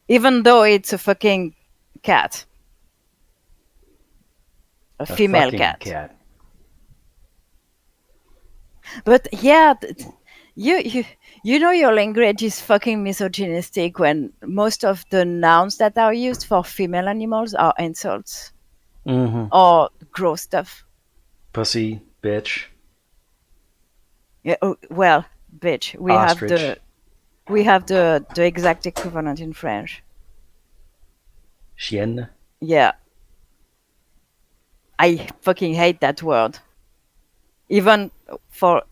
even though it's a fucking cat, a female cat. But yeah, you know your language is fucking misogynistic when most of the nouns that are used for female animals are insults or gross stuff. Pussy, bitch. Yeah, well, bitch. Ostrich. We have the exact equivalent in French. Chienne. Yeah. I fucking hate that word. Even for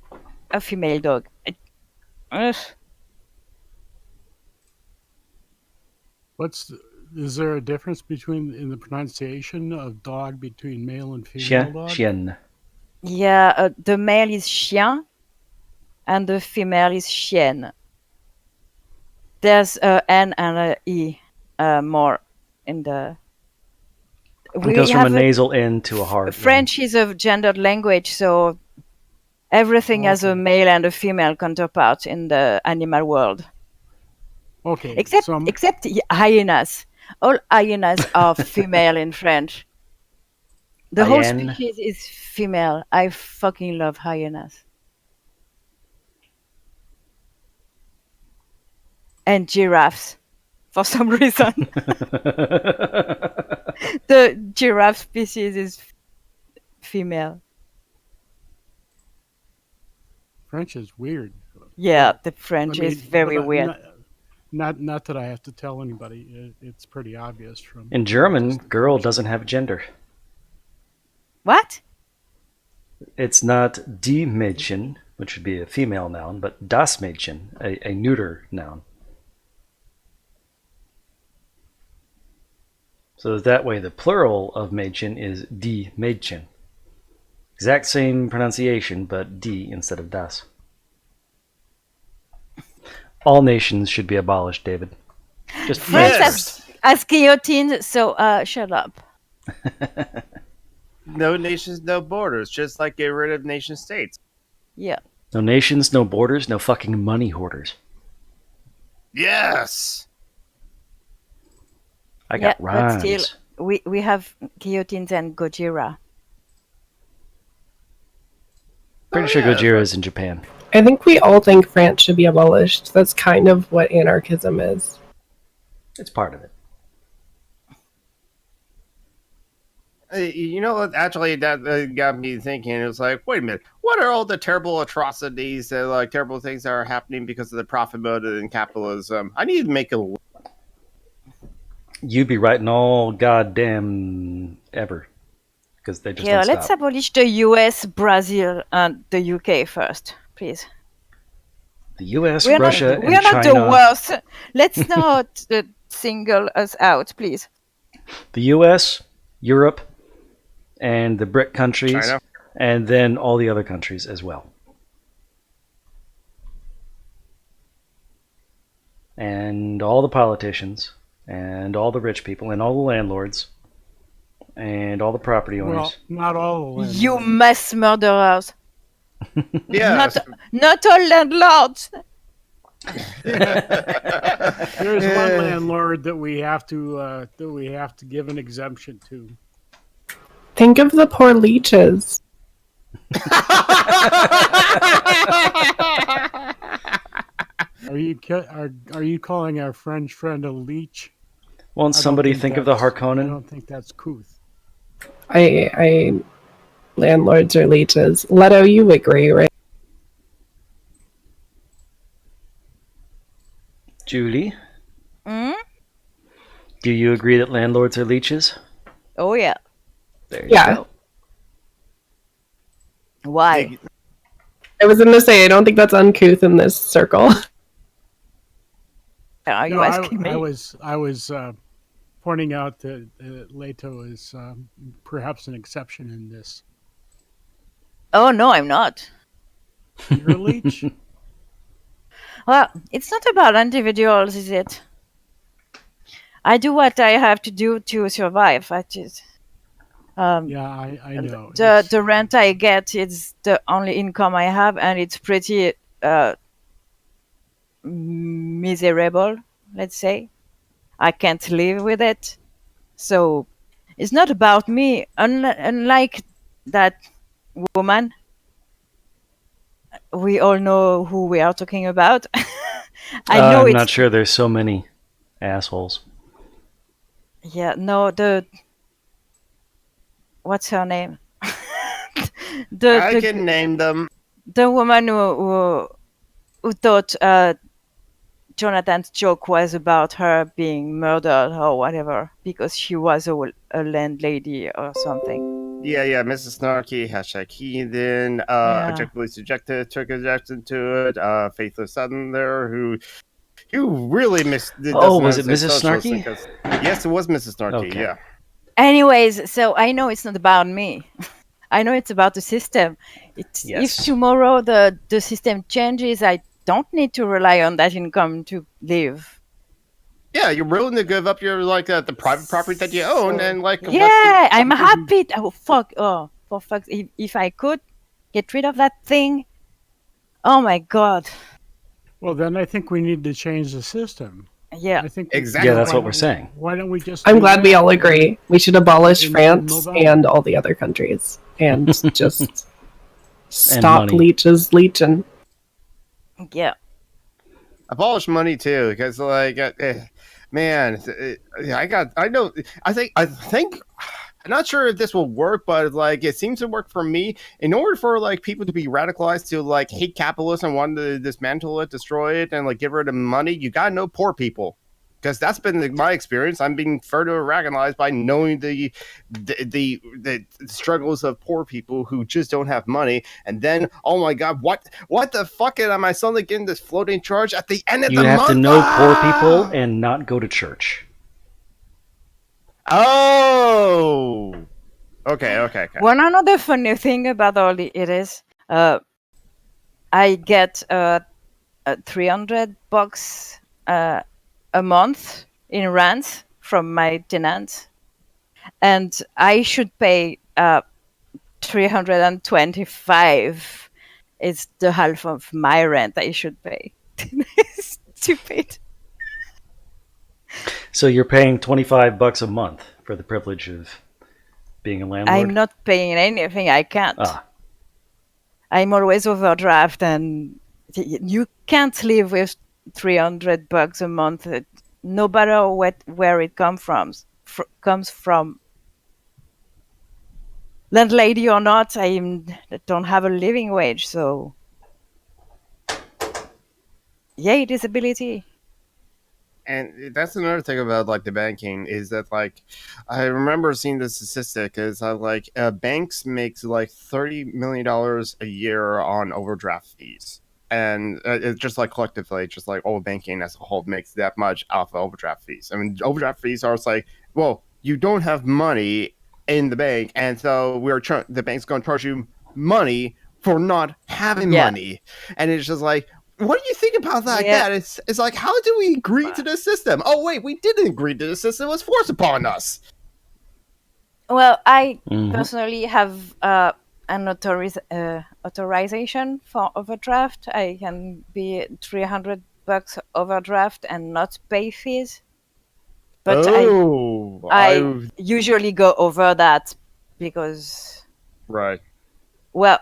a female dog. Is there a difference in the pronunciation of dog between male and female dog? Chienne. Yeah, the male is chien and the female is chienne. There's a N and a E more in the. It goes from a nasal N to a hard French is a gendered language, so everything has a male and a female counterpart in the animal world. Okay. Except hyenas. All hyenas are female in French. The whole species is female. I fucking love hyenas. And giraffes, for some reason. The giraffe species is female. French is weird. Yeah, the French is very weird. Not that I have to tell anybody. It's pretty obvious from. In German, girl doesn't have gender. What? It's not die Mädchen, which would be a female noun, but das Mädchen, a neuter noun. So that way the plural of Mädchen is die Mädchen. Exact same pronunciation, but die instead of das. All nations should be abolished, David. Just France has guillotine, so shut up. No nations, no borders. Just like get rid of nation states. Yeah. No nations, no borders, no fucking money hoarders. Yes. I got rhymes. But still, we have guillotines and Gojira. Pretty sure Gojira is in Japan. I think we all think France should be abolished. That's kind of what anarchism is. It's part of it. You know what? Actually, that got me thinking. It was like, wait a minute. What are all the terrible atrocities, terrible things that are happening because of the profit motive and capitalism? I need to make a. You'd be writing all goddamn ever. Because they just don't let's stop. abolish the US, Brazil, and the UK first, please. The US, Russia, and China. We're not the worst. Let's not single us out, please. The US, Europe, and the BRIC countries, China. And then all the other countries as well. and all the politicians, and all the rich people, and all the landlords, and all the property owners. Well, not all the You landlords. mass murderers. Yeah. Not all landlords. There's one landlord that we have to give an exemption to. Think of the poor leeches. Are you calling our French friend a leech? Won't somebody think of the I Harkonnen? don't think that's couth. I landlords are leeches. Leto, you agree, right? Julie, Hmm? do you agree that landlords are leeches? Oh yeah. There you Yeah. go. Why? I was going to say, I don't think that's uncouth in this circle. Are you No, asking me? I was pointing out that Leto is perhaps an exception in this. Oh no, I'm not. You're a leech? Well, it's not about individuals, is it? I do what I have to do to survive. That is. Yeah, I know. The rent I get is the only income I have, and it's pretty miserable. Let's say I can't live with it, so it's not about me. Unlike that woman, we all know who we are talking about. I know I'm it's not sure there's so many assholes. yeah. No, what's her name? I can name them. The woman who thought Jonathan's joke was about her being murdered or whatever because she was a landlady or something. Yeah, Mrs. Snarky, hashtag heathen, Yeah. objectively subjected, took objection to it, Faithless Southerner, who really missed. Oh, was it Mrs. Snarky? Yes, it was Mrs. Snarky, Okay. yeah. Anyways, so I know it's not about me. I know it's about the system. Yes. If tomorrow the system changes, I don't need to rely on that income to live. Yeah, you're willing to give up your, like, the private property that you own, So- and, like, Yeah, I'm happy. Oh, fuck. Oh, for fuck. If I could get rid of that thing, oh my god. Well, then I think we need to change the system. Yeah. I think Exactly. Yeah, that's why what we're don't- saying. Why don't we just? I'm do glad that? we all agree. We should abolish And France move on. and all the other countries and just stop money. leeches leeching. Yeah. abolish money too, because like, man, I think. I'm not sure if this will work, but like it seems to work for me. In order for like people to be radicalized to like hate capitalism, want to dismantle it, destroy it, and like get rid of money, you gotta know poor people, because that's been my experience. I'm being further radicalized by knowing the struggles of poor people who just don't have money. And then, oh my god, what the fuck am I suddenly getting this floating charge at the end of You the have month? to know poor people and not go to church. Oh, okay. One another funny thing about all it is, I get $300 a month in rent from my tenant, and I should pay 325. It's the half of my rent I should pay. Stupid. So you're paying $25 a month for the privilege of being a landlord? I'm not paying anything. I can't. Ah, I'm always overdraft, and you can't live with $300 a month, no matter where it comes from. Landlady or not, I don't have a living wage, so yay, disability. And that's another thing about like the banking is that like I remember seeing the statistic is like banks makes like $30 million a year on overdraft fees, and it's just like collectively, just like all banking as a whole makes that much off of overdraft fees. I mean, overdraft fees are like, well, you don't have money in the bank, and so the bank's going to charge you money for not having Yeah. money, and it's just like, what do you think about that? Yeah. That it's like, how did we agree to this system? Oh wait, we didn't agree to this system. It was forced upon us. Well, I Mhm. personally have an authorization for overdraft. I can be $300 overdraft and not pay fees. But I usually go over that because, right. well,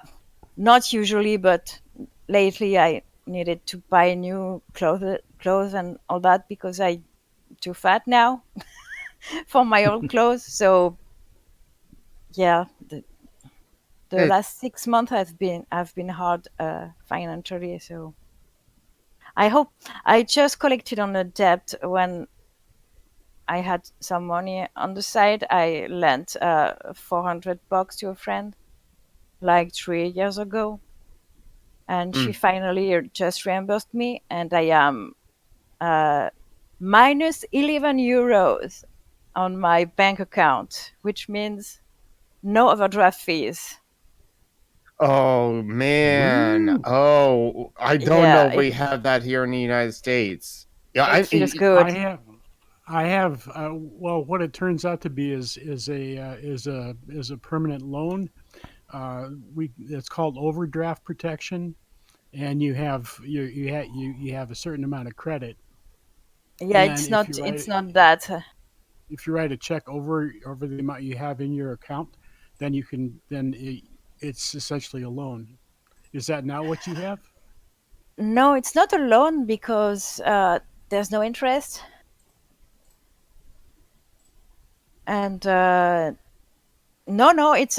not usually, but lately I needed to buy new clothes and all that because I'm too fat now for my old clothes. So yeah, the It- last 6 months have been hard financially. So I hope I just collected on a debt when I had some money on the side. I lent $400 to a friend like 3 years ago, and she finally just reimbursed me, and I am minus 11 euros on my bank account, which means no overdraft fees. Oh man. Woo. Oh, I don't know Yeah, if we have that here in the United States. Yeah, it feels I good. have, I have. Well, what it turns out to be is a permanent loan. It's called overdraft protection, and you have a certain amount of credit. Yeah, And it's not that. if you write a check over the amount you have in your account, then it's essentially a loan. Is that not what you have? No, it's not a loan because there's no interest, and no, it's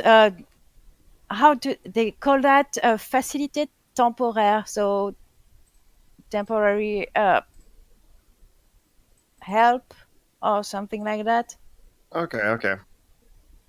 how do they call that? Facilité temporaire, so temporary help or something like that. okay, okay.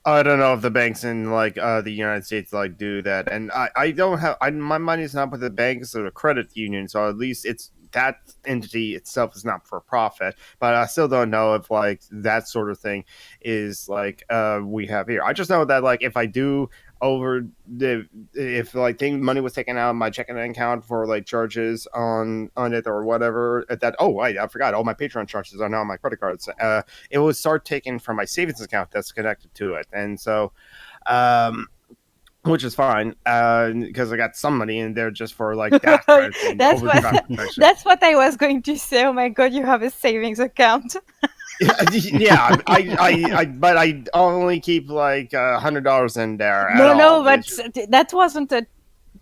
I don't know if the banks in like the United States like do that, and I don't have my money's not with the banks or the credit union, so at least it's that entity itself is not for profit. But I still don't know if like that sort of thing is like we have here. I just know that like if I do over the if like money was taken out of my checking account for like charges on it or whatever that I forgot all my Patreon charges are now on my credit cards. It will start taking from my savings account that's connected to it, and so which is fine because I got some money in there just for like that kind of thing, That's what overdraft protection. that's what I was going to say. Oh my god, you have a savings account. Yeah, but I only keep like $100 in there at No, all. but that wasn't a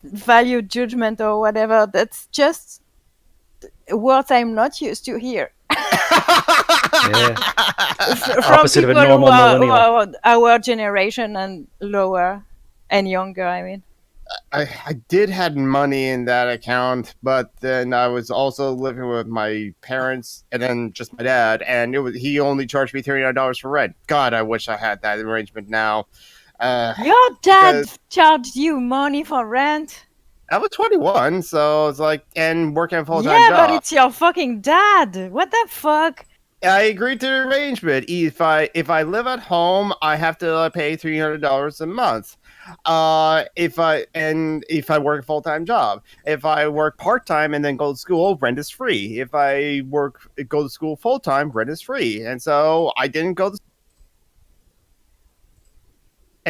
value judgment or whatever. That's just words I'm not used to here. Yeah. From Opposite of a people normal millennial. who are our generation and lower and younger, I mean. I did had money in that account, but then I was also living with my parents and then just my dad, and he only charged me $39 for rent. God, I wish I had that arrangement now. Your dad Because charged you money for rent? I was 21, so it's like, and working a full time Yeah, but job. it's your fucking dad. What the fuck? I agreed to the arrangement. If I live at home, I have to pay $300 a month. If I work a full time job, if I work part time and then go to school, rent is free. If I go to school full time, rent is free. And so I didn't go to.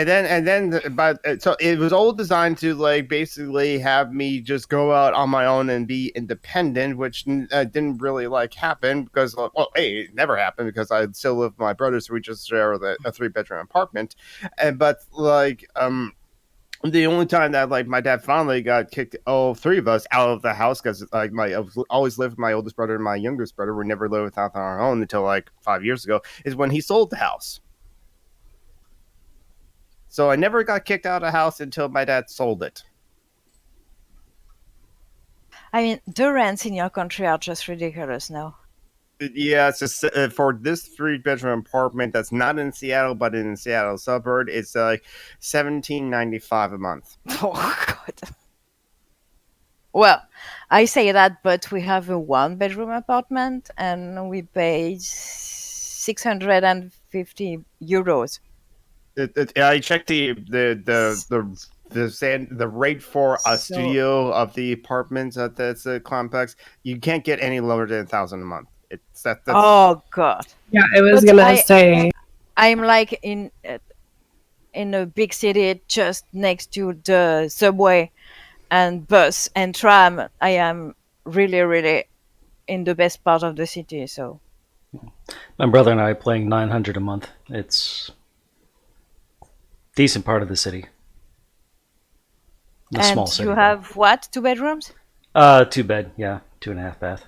But so it was all designed to like basically have me just go out on my own and be independent, which didn't really like happen because it never happened because I still live with my brother, so we just share a 3-bedroom apartment, and but like the only time that like my dad finally got kicked all three of us out of the house because like I always lived with my oldest brother and my youngest brother. We never lived without on our own until like 5 years ago is when he sold the house. So I never got kicked out of the house until my dad sold it. I mean, the rents in your country are just ridiculous now. Yeah, it's just for this 3-bedroom apartment that's not in Seattle but in Seattle suburb, it's like $17.95 a month. Oh, God. Well, I say that, but we have a 1-bedroom apartment and we pay 650 euros. I checked the the rate for a studio of the apartments at this complex, you can't get any lower than 1,000 a month. That's Oh God! Yeah, I was But gonna say. I'm like in a big city just next to the subway and bus and tram. I am really, really in the best part of the city. So My brother and I are paying $900 a month. It's decent part of the city. The small and city. you have what? 2 bedrooms? 2-bed, yeah, 2.5 bath.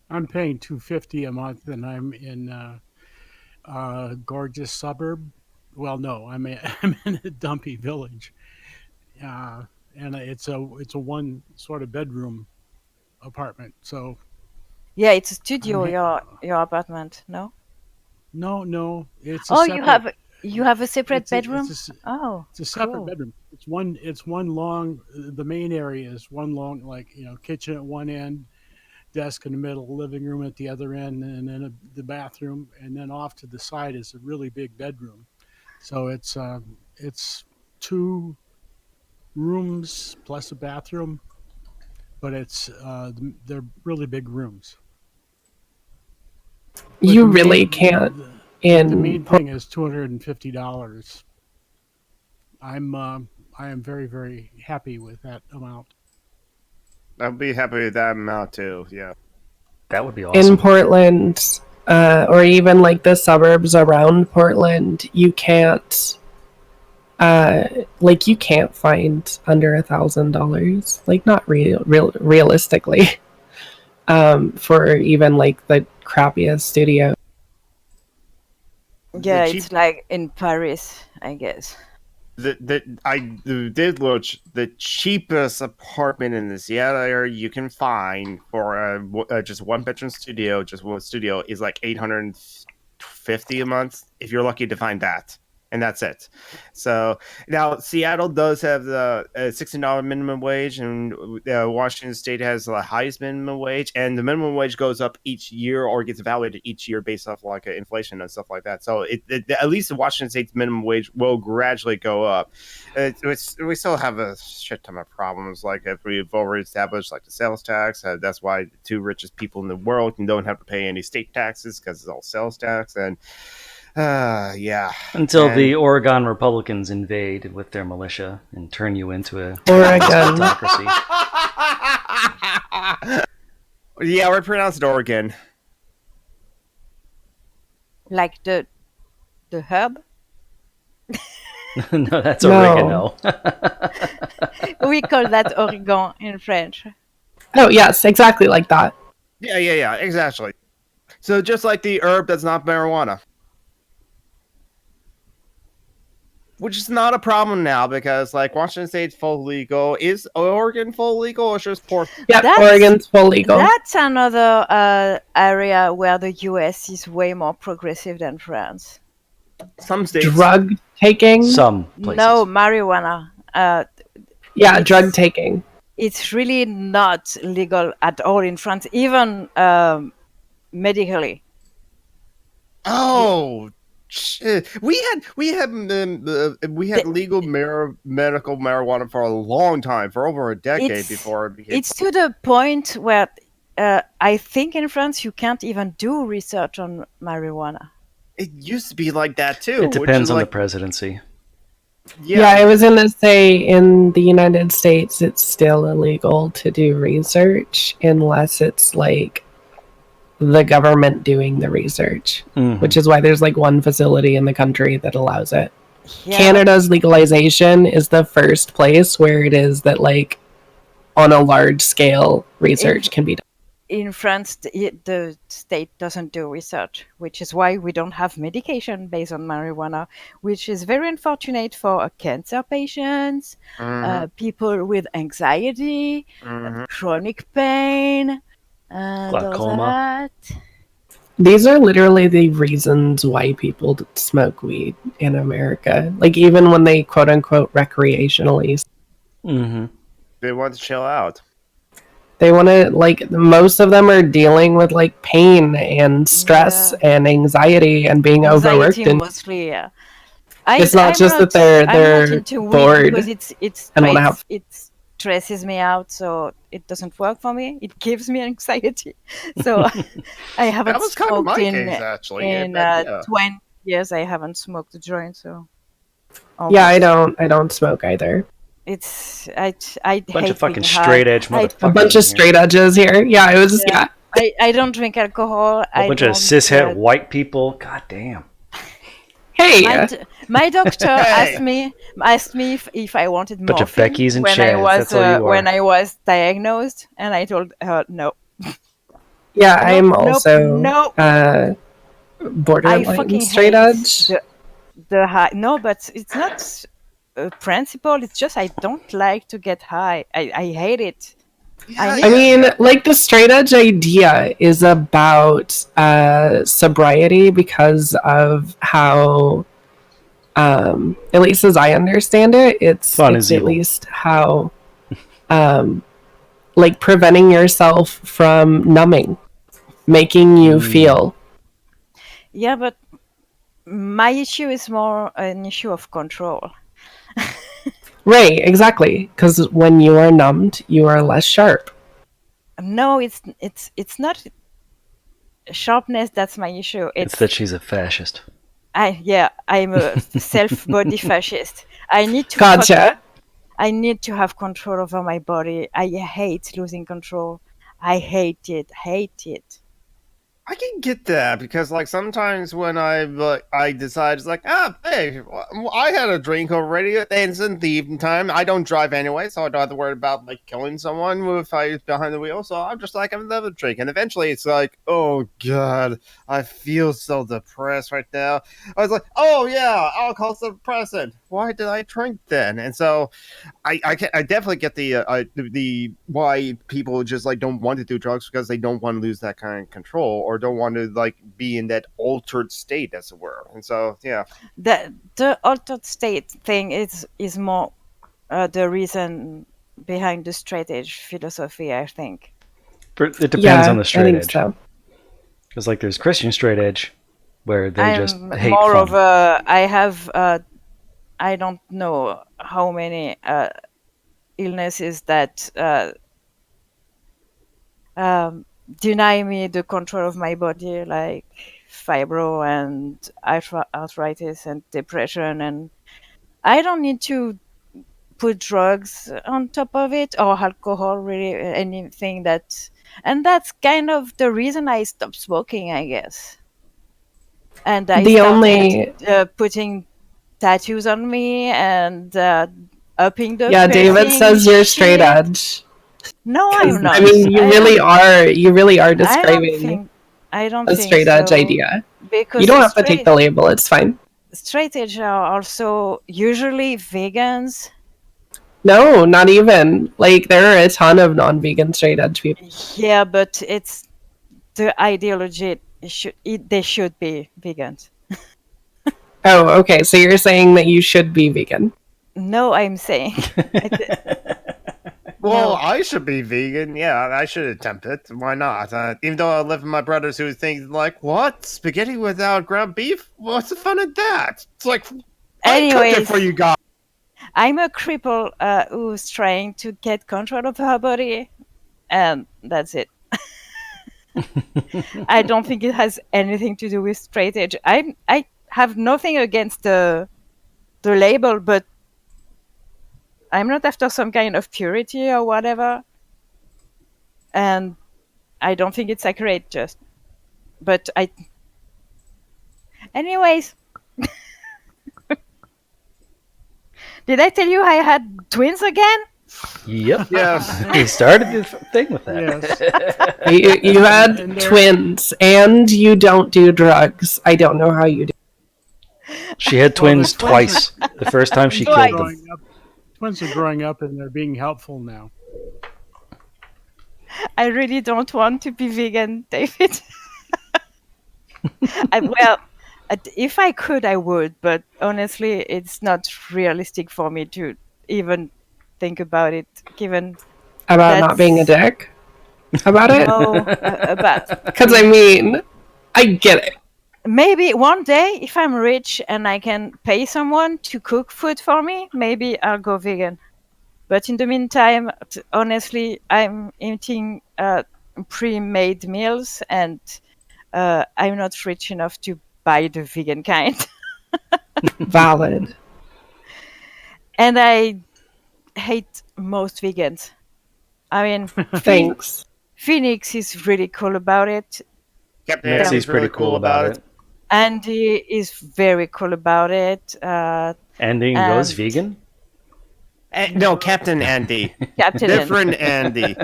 I'm paying $250 a month, and I'm in a gorgeous suburb. Well, no, I'm in a dumpy village, and it's a one sort of bedroom apartment. So Yeah, it's a I'm studio. Your apartment, no? no, it's a Oh, separate. you have a separate It's a bedroom. Oh, it's a separate cool. bedroom. It's one long. The main area is one long, like kitchen at one end, desk in the middle, living room at the other end, and then the bathroom, and then off to the side is a really big bedroom. So it's 2 rooms plus a bathroom, but they're really big rooms. But You really can't. the main thing is $250. I am very, very happy with that amount. I'll be happy with that amount too. Yeah. That would be In awesome. Portland, or even like the suburbs around Portland, you can't. You can't find under $1,000. Like, not realistically. For even like the crappiest studio. Yeah, cheap- it's like in Paris, I guess. I did look. The cheapest apartment in the Seattle area you can find for just one bedroom studio, just one studio, is like $850 a month if you're lucky to find that, and that's it. So now Seattle does have the $16 minimum wage, and Washington State has the highest minimum wage, and the minimum wage goes up each year or gets evaluated each year based off like inflation and stuff like that. So at least the Washington State's minimum wage will gradually go up. We still have a shit ton of problems, like if we've already established like the sales tax. That's why the 2 richest people in the world don't have to pay any state taxes because it's all sales tax. And yeah. Until the Oregon Republicans invade with their militia and turn you into a Oregon. autocracy. Yeah, we pronounce it Oregon. Like the herb. No, that's No. oregano. We call that Oregon in French. Oh, yes, exactly like that. Yeah, exactly. So just like the herb that's not marijuana. Which is not a problem now because, like, Washington State's full legal. Is Oregon full legal or just Portland? Yeah, That's- Oregon's full legal. That's another area where the US is way more progressive than France. Some states. Drug taking? Some places. No, marijuana. Yeah, drug taking. It's really not legal at all in France, even medically. Oh, shit. We had legal medical marijuana for a long time, for over a decade It's- before it became. It's to the point where I think in France you can't even do research on marijuana. It used to be like that too. It depends on like, the presidency. Yeah, I was going to say in the United States, it's still illegal to do research unless it's like the government doing the research, which is why there's like one facility in the country that allows it. Yeah. Canada's legalization is the first place where it is that like on a large scale research can be done. In France, the state doesn't do research, which is why we don't have medication based on marijuana, which is very unfortunate for cancer patients, people with anxiety, chronic pain, and all Glaucoma. that. These are literally the reasons why people smoke weed in America. Like even when they quote unquote recreationally, they want to chill out. they want to like most of them are dealing with like pain and stress and anxiety and being overworked. And Mostly, yeah. It's not just that they're I'm not into weed bored because and want to have. it stresses me out, so it doesn't work for me. It gives me anxiety, so I haven't That was kind of smoked my case, actually. in Yeah. 20 years. I haven't smoked a joint, so Yeah, I almost. don't smoke either. It's I Bunch hate of fucking being high. straight edge I motherfuckers. A bunch of in here. straight edges here. Yeah, it was. yeah. Yeah. I don't drink alcohol. A bunch of cishet white people. God damn. Hey. My doctor Hey. asked me if I wanted Bunch of morphine Beckys and when Chads, that's all you when are. I was diagnosed, and I told her no. Yeah, Nope, I'm nope, also nope. uh, I borderline fucking straight hate edge. the high. No, but it's not a principle. It's just I don't like to get high. I hate it. Yeah, need I mean, yeah. like the straight edge idea is about sobriety because of how, at least as I understand it, it's Fun is at evil. least how, like preventing yourself from numbing, making you feel. Yeah, but my issue is more an issue of control. Right, exactly. Because when you are numbed, you are less sharp. No, it's not sharpness. That's my issue. It's that she's a fascist. I'm a self-body fascist. I need to Gotcha. I need to have control over my body. I hate losing control. I hate it. Hate it. I can get that because, like, sometimes when I decide, it's like, hey, I had a drink already, and it's in the evening time. I don't drive anyway, so I don't have to worry about like killing someone if I was behind the wheel. So I'm just like, I'm another drink, and eventually it's like, oh god, I feel so depressed right now. I was like, oh yeah, alcohol's a depressant. Why did I drink then? And so I definitely get the why people just like don't want to do drugs because they don't want to lose that kind of control or don't want to like be in that altered state, as it were. And so yeah, The altered state thing is more the reason behind the straight edge philosophy, I think. It depends Yeah, on the I straight think edge. so. Because like there's Christian straight edge, where they just I'm hate more fun. of a I have I don't know how many illnesses that deny me the control of my body, like fibro and arthritis and depression, and I don't need to put drugs on top of it or alcohol, really anything that. And that's kind of the reason I stopped smoking, I guess. And I The started only putting tattoos on me and upping the David piercing says you're straight shit. edge. No, I'm not. I mean, you really are I don't describing a think straight edge so. idea. Because You don't have to take the label, it's fine. straight edge are also usually vegans. No, not even. Like, there are a ton of non-vegan straight edge people. Yeah, but it's the ideology. They should be vegans. Oh, okay. So you're saying that you should be vegan. No, I'm saying. well, No. I should be vegan. Yeah, I should attempt it. Why not? Even though I live with my brothers who think like, what, spaghetti without ground beef? What's the fun of that? It's like, I cooked it Anyways, for you guys. I'm a cripple who's trying to get control of her body, and that's it. I don't think it has anything to do with straight edge. I have nothing against the label, but I'm not after some kind of purity or whatever. And I don't think it's accurate, just. But anyways. Did I tell you I had twins again? Yep. Yes. He started the thing with that. Yes. You had And they're- twins, and you don't do drugs. I don't know how you do. She had Well, twins the twins twice. The first time she Twins killed them. growing up, twins are growing up and they're being helpful now. I really don't want to be vegan, David. If I could, I would, but honestly, it's not realistic for me to even think about it, given About not being a dick? About it? no about Because, I mean, I get it. maybe one day, if I'm rich and I can pay someone to cook food for me, maybe I'll go vegan. But in the meantime, honestly, I'm eating pre-made meals, and I'm not rich enough to buy the vegan kind. Valid. And I hate most vegans. I mean, Thanks. Phoenix is really cool about it. Captain Metsy's Andy's pretty really cool about it. Andy is very cool about it. Andy goes and- vegan? No, Captain Andy. Captain Different Andy.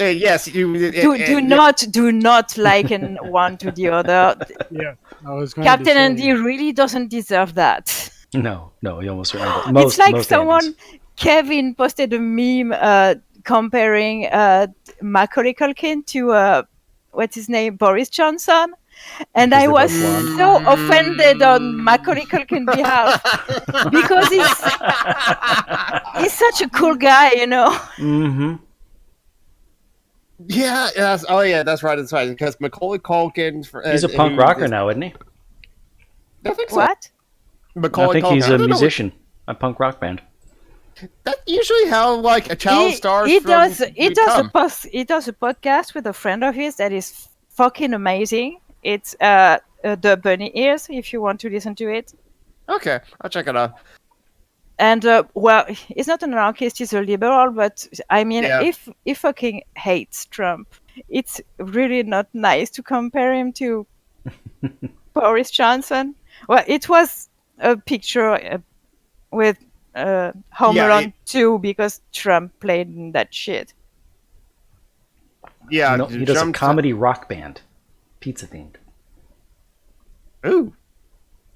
Yes, you do not liken one to the other. Yeah, I was going Captain to say, Andy really doesn't deserve that. No, he almost certainly doesn't. It's like most someone, Andys. Kevin posted a meme comparing Macaulay Culkin to what's his name, Boris Johnson, and Because I they're was both blonde. so offended on Macaulay Culkin's behalf because he's such a cool guy, you know. Mm-hmm. Yeah, that's right. Because Macaulay Culkin, He's a punk rocker now, isn't he? I think so. What? Macaulay I think Culkin. he's I a don't know. musician, a punk rock band. That's usually how like a child stars. He does a become. podcast with a friend of his that is fucking amazing. It's the Bunny Ears, if you want to listen to it. Okay, I'll check it out. And well, he's not an anarchist; he's a liberal. But I mean, Yeah. if he fucking hates Trump, it's really not nice to compare him to Boris Johnson. Well, it was a picture with Home Yeah, Alone 2 because Trump played in that shit. Yeah, No, he does a Trump- comedy rock band, pizza themed. Ooh,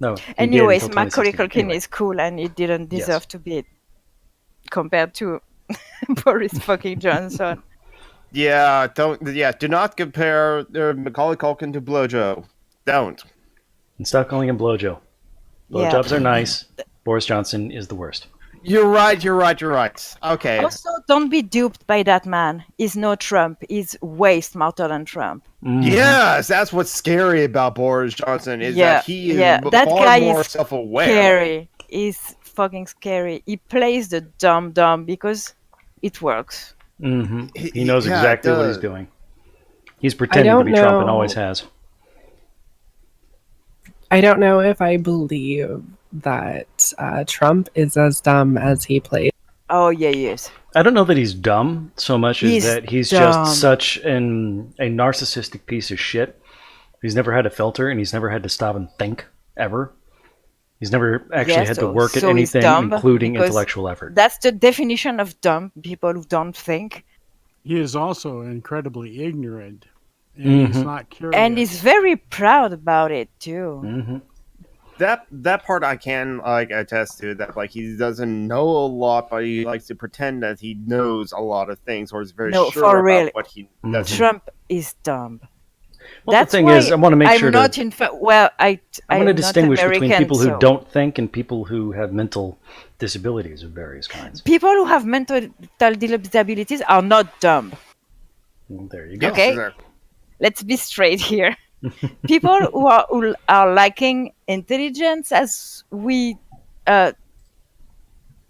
No. he did Anyways, until Macaulay 2016. Culkin Anyway. is cool, and he didn't Yes. deserve to be compared to Boris fucking Johnson. yeah, do not compare Macaulay Culkin to Blojo. Don't. And stop calling him Blowjo. Yeah. Blowjobs are nice. Boris Johnson is the worst. You're right. Okay. Also, don't be duped by that man. He's no Trump. He's way smarter than Trump. Mhm. Yes, that's what's scary about Boris Johnson is Yeah, that he is yeah, that far guy more is self-aware. Scary. He's fucking scary. He plays the dumb because it works. Mhm. He knows Yeah, exactly what he's does. doing. He's pretending to don't be Trump and know. always has. I don't know if I believe that Trump is as dumb as he plays. Oh yeah, yes. I don't know that he's dumb so much as He's that he's dumb. just such a narcissistic piece of shit. He's never had a filter and he's never had to stop and think ever. He's never actually Yeah, had to so- work at so he's anything, dumb including because intellectual effort. That's the definition of dumb. People who don't think. he is also incredibly ignorant, and he's Mhm. not curious. And he's very proud about it too. Mm-hmm. That part I can like attest to. That like he doesn't know a lot, but he likes to pretend that he knows a lot of things, or is very No, sure for about real. what he Mhm. does. Trump is dumb. Well, That's the thing why is, I want to make I'm sure not to. in fact. Well, I I'm want to not distinguish between American, people who so- don't think and people who have mental disabilities of various kinds. People who have mental disabilities are not dumb. Well, there you go. Yes, Okay. exactly. Let's be straight here. People who are lacking intelligence, as we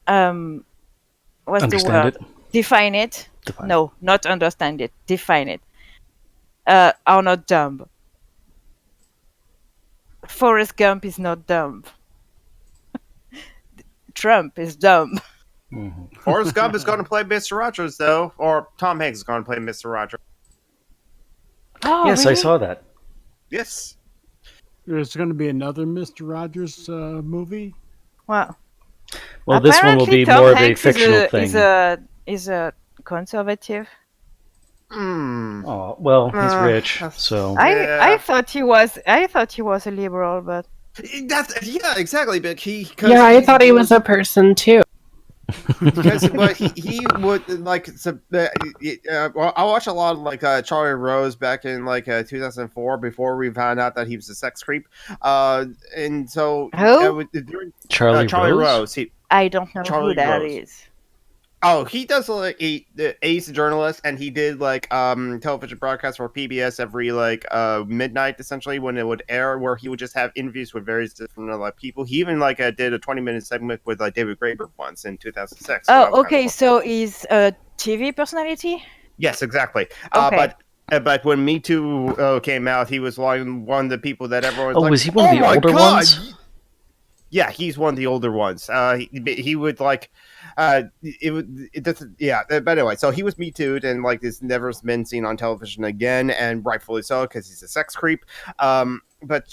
what's Understand the word? Define it. Define No, not understand it. Define it. Are not dumb. Forrest Gump is not dumb. Trump is dumb. Mhm. Forrest Gump is going to play Mr. Rogers, though, or Tom Hanks is going to play Mr. Rogers. Oh, Yes, I really? saw that. Yes. There's going to be another Mr. Rogers movie. Well, Well, this one will apparently be Tom more of a Hanks fictional thing. Is a conservative. Hmm. Oh, well, he's rich, that's- so Yeah. I thought he was a liberal, but Yeah, exactly. But Yeah, I thought he was a person too. because well, he would like. Well, I watched a lot of like Charlie Rose back in like 2004 before we found out that he was a sex creep. And so Who? during Charlie, Charlie Rose? Rose. I don't know Charlie who that Rose. is. Oh, he does like he's a journalist, and he did like television broadcasts for PBS every like midnight essentially when it would air, where he would just have interviews with various different like people. He even like did a 20-minute segment with like David Graeber once in 2006. So that was Oh, kind of okay. cool. So he's a TV personality. Yes, exactly. Okay. But when Me Too came out, he was one of the people that everyone was Oh, like, was he one of the my older God! ones? Yeah, he's one of the older ones. He would like, it doesn't. Yeah, but anyway, so he was Me Too'd, and like this never been seen on television again, and rightfully so because he's a sex creep. But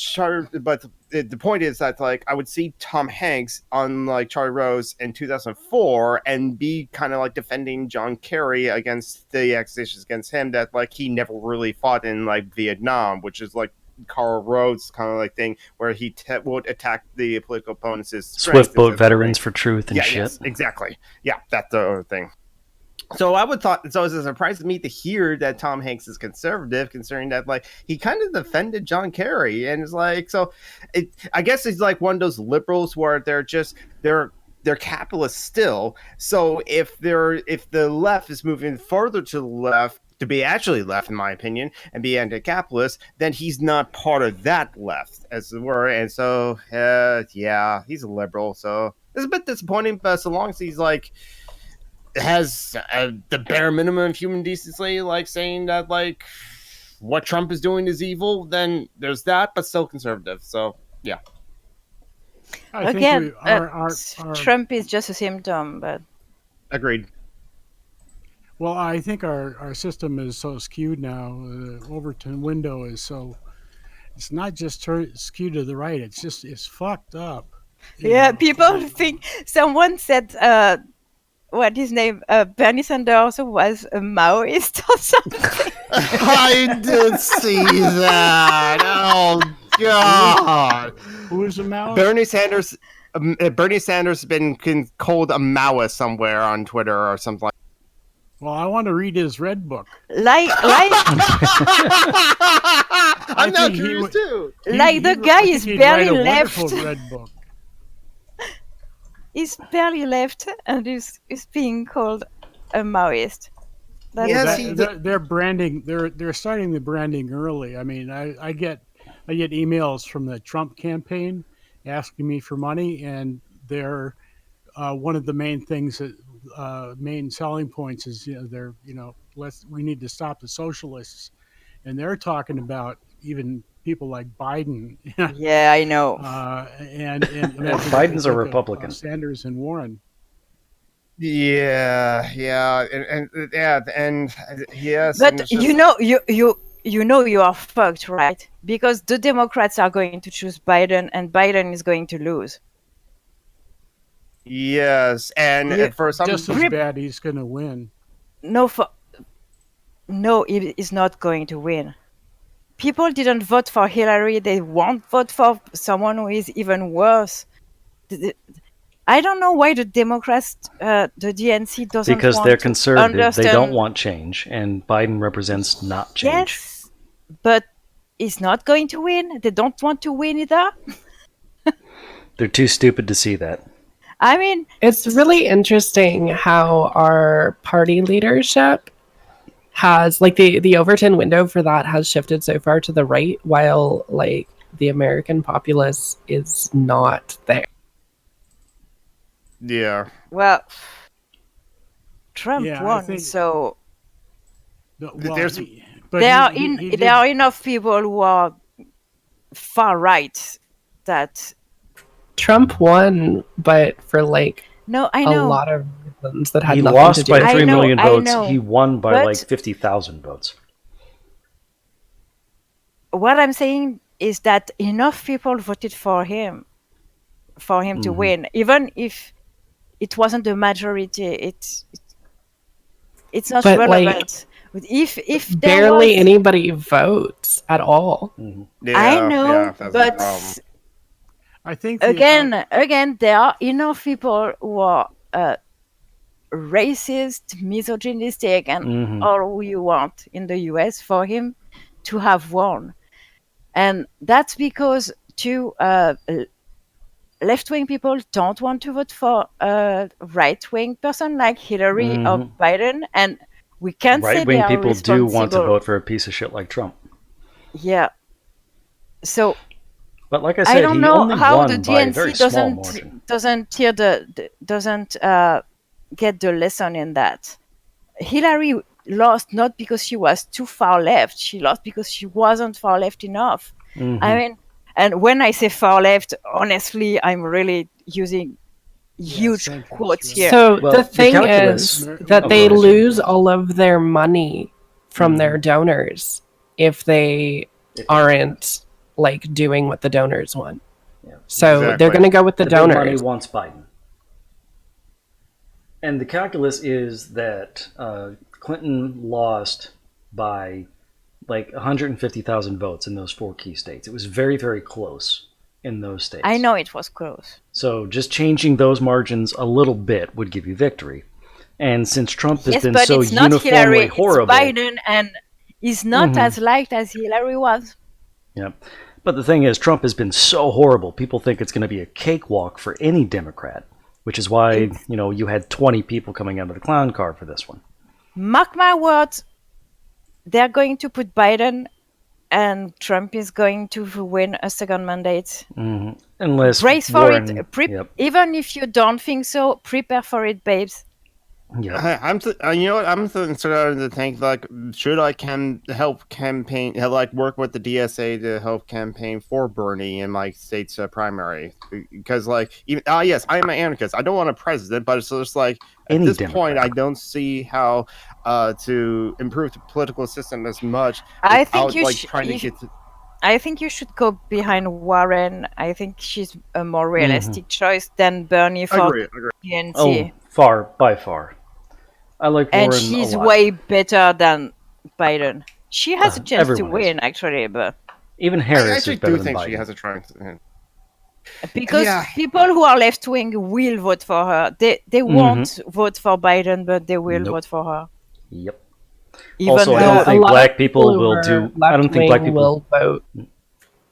the point is that like I would see Tom Hanks on like Charlie Rose in 2004 and be kind of like defending John Kerry against the accusations against him that like he never really fought in like Vietnam, which is like Carl Rhodes kind of like thing where he would attack the political opponents' Swift boat veterans for truth and shit. Yes, exactly. Yeah, that's the thing. So I would thought so. It's a surprise to me to hear that Tom Hanks is conservative, considering that like he kind of defended John Kerry, and it's like so. I guess he's like one of those liberals where they're capitalists still. So if the left is moving further to the left to be actually left, in my opinion, and be anti-capitalist, then he's not part of that left, as it were. And so, yeah, he's a liberal. So it's a bit disappointing, but so long as he's like has the bare minimum of human decency, like saying that like what Trump is doing is evil, then there's that, but still conservative. So yeah. Again, Trump is just a symptom, but agreed. Well, I think our system is so skewed now. The Overton window is so, it's not just skewed to the right. It's fucked up. Yeah, people think, someone said, what his name, Bernie Sanders was a Maoist or something. I did see that. Oh God. Who is a Maoist? Bernie Sanders has been called a Maoist somewhere on Twitter or something. Well, I want to read his red book. Like I'm now curious too. The guy is barely left. Red book. He's barely left and is being called a Maoist. They're branding. They're starting the branding early. I mean, I get emails from the Trump campaign asking me for money, and they're one of the main things that main selling points is we need to stop the socialists, and they're talking about even people like Biden. Yeah, I know. And Biden's a Republican. Sanders and Warren. Yeah, and yes. But and just... you know you are fucked, right? Because the Democrats are going to choose Biden, and Biden is going to lose. Yes, and for some just as bad, he's going to win. No, he is not going to win. People didn't vote for Hillary. They won't vote for someone who is even worse. I don't know why the Democrats, the DNC doesn't because want they're to conservative. understand. They don't want change, and Biden represents not change. Yes, but he's not going to win. They don't want to win either. They're too stupid to see that. I mean, it's really interesting how our party leadership has, like, the Overton window for that has shifted so far to the right, while like the American populace is not there. Yeah. Well, Trump won, so there are enough people who are far right that Trump won, but for like I know a lot of reasons that had he nothing lost to do by with 3 million votes. I know, he won by like 50,000 votes. What I'm saying is that enough people voted for him to win, even if it wasn't the majority. It's not relevant. Like, if barely anybody votes at all. Yeah, I know, but I think again, there are enough people who are racist, misogynistic, and all who you want in the US for him to have won. And that's because to left-wing people don't want to vote for a right-wing person like Hillary or Biden, and we can't say they Right-wing are people do want to responsible. vote for a piece of shit like Trump. Yeah. So But like I I said, don't he know only how won the by a very DNC small margin. doesn't get the lesson in that. Hillary lost not because she was too far left. She lost because she wasn't far left enough. I mean, and when I say far left, honestly, I'm really using huge quotes here. So Well, the the thing calculus- is that Oh, they go ahead, lose all of their money from their donors if they aren't like doing what the donors want. Yeah. So Exactly. they're going to go with the big money donors. wants Biden. And the calculus is that Clinton lost by like 150,000 votes in those 4 key states. It was very, very close in those states. I know it was close. So just changing those margins a little bit would give you victory. And since Trump has Yes, been but so it's not uniformly Hillary, horrible, it's Biden, and he's not as liked as Hillary was. yeah. But the thing is, Trump has been so horrible. People think it's going to be a cakewalk for any Democrat, which is why you had 20 people coming out of the clown car for this one. Mark my words, they're going to put Biden, and Trump is going to win a second mandate. Unless Brace for Warren, it. Yep. Even if you don't think so, prepare for it, babes. Yep. You know what? I'm starting to think like, should I help campaign, like work with the DSA to help campaign for Bernie in my state's primary? Because like, even yes, I am an anarchist. I don't want a president, but it's just like at Any this Democrat. point, I don't see how to improve the political system as much. I think without, you like should. trying to get to. I think you should go behind Warren. I think she's a more realistic choice than Bernie for Agree. DNC. Oh, by far. I like Warren And a she's lot. way better than Biden. She has a chance to everyone is. win, actually, but Even I Harris actually is better do than think Biden. she has a chance. because Yeah. people who are left wing will vote for her. They won't vote for Biden, but they will Nope. vote for her. Yep. Even Also, I though don't think black people will do. I don't think black people will vote.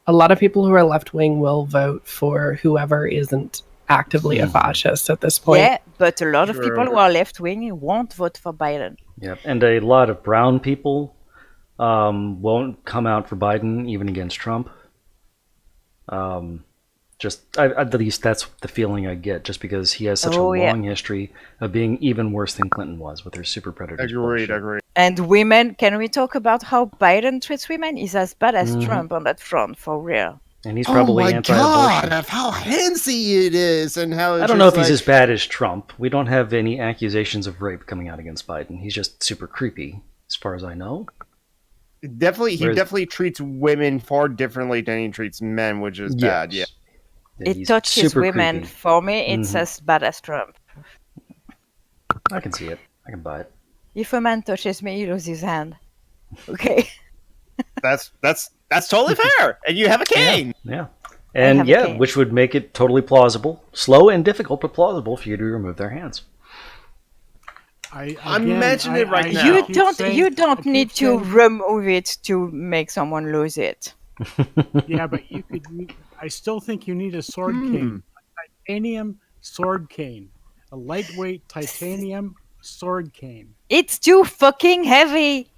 A lot of people who are left wing will vote for whoever isn't actively a fascist at this point. yeah, but a lot of Sure. people who are left wing won't vote for Biden. Yep. And a lot of brown people won't come out for Biden, even against Trump. At least that's the feeling I get, just because he has such a long history of being even worse than Clinton was with her super predators. Agreed. And women, can we talk about how Biden treats women? He's as bad as Trump on that front, for real. And he's probably anti-abortion. of how handsy it is, and how I don't know if he's as bad as Trump. We don't have any accusations of rape coming out against Biden. He's just super creepy, as far as I know. He definitely treats women far differently than he treats men, which is bad. Yeah. It he's touches super women. creepy. For me, it's as bad as Trump. I can see it. I can buy it. If a man touches me, he loses his hand. Okay. That's totally fair. And you have a cane. Yeah. And have a cane. which would make it totally plausible, slow and difficult, but plausible for you to remove their hands. I'm mentioning it right now. You don't need to remove it to make someone lose it. Yeah, but I still think you need a sword cane, a titanium sword cane, a lightweight titanium sword cane. It's too fucking heavy.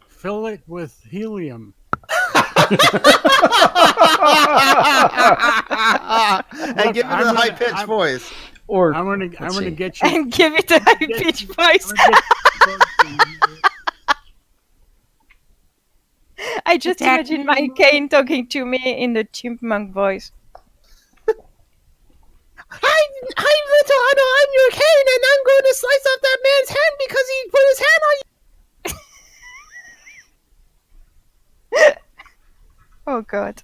Fill it with helium. And give it a high pitched voice. Or I'm gonna get you And give it a high pitched voice. I just imagine my cane talking to me in the chipmunk voice. Hi, little Anna, I'm your cane, and I'm going to slice off that man's hand because he put his hand on you. Oh god.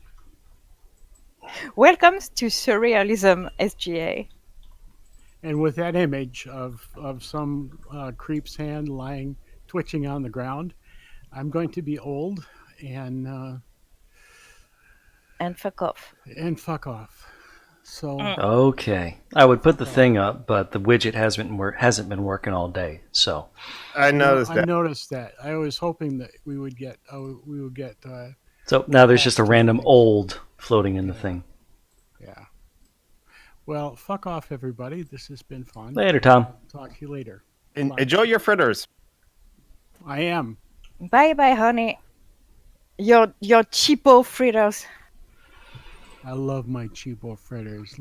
Welcome to Surrealism, SJA. And with that image of some creep's hand twitching on the ground, I'm going to be old and fuck off. And fuck off. So okay, I would put the thing up, but the widget hasn't been working all day. So I noticed that. I was hoping that we would get. So now there's just a random old floating in the thing. Well, fuck off, everybody. This has been fun. Later, Tom. Talk to you later. Enjoy your fritters. I am. Bye bye, honey. Your cheapo fritters. I love my cheapo fritters.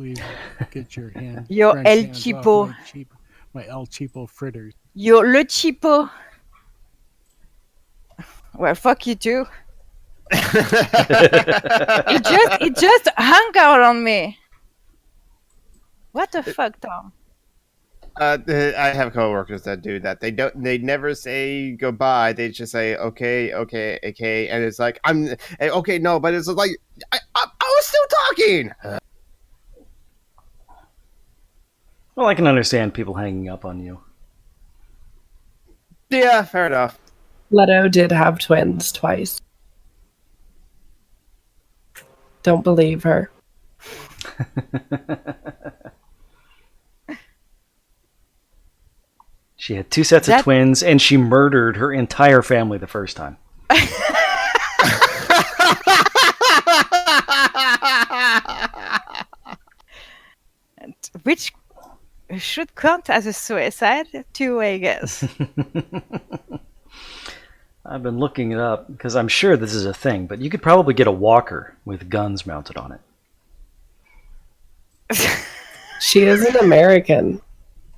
Get your hand. Your French El hands off Cheapo. my El Cheapo fritters. Your Le Cheapo. Well, fuck you too. It just hung out on me. What the fuck, Tom? I have coworkers that do that. They never say goodbye. They just say okay, and it's like okay, no, but it's like I was still talking. Well, I can understand people hanging up on you. Yeah, fair enough. Leto did have twins twice. Don't believe her. She had 2 sets of twins, and she murdered her entire family the first time. Which should count as a suicide too, I guess. I've been looking it up because I'm sure this is a thing, but you could probably get a walker with guns mounted on it. She is an American.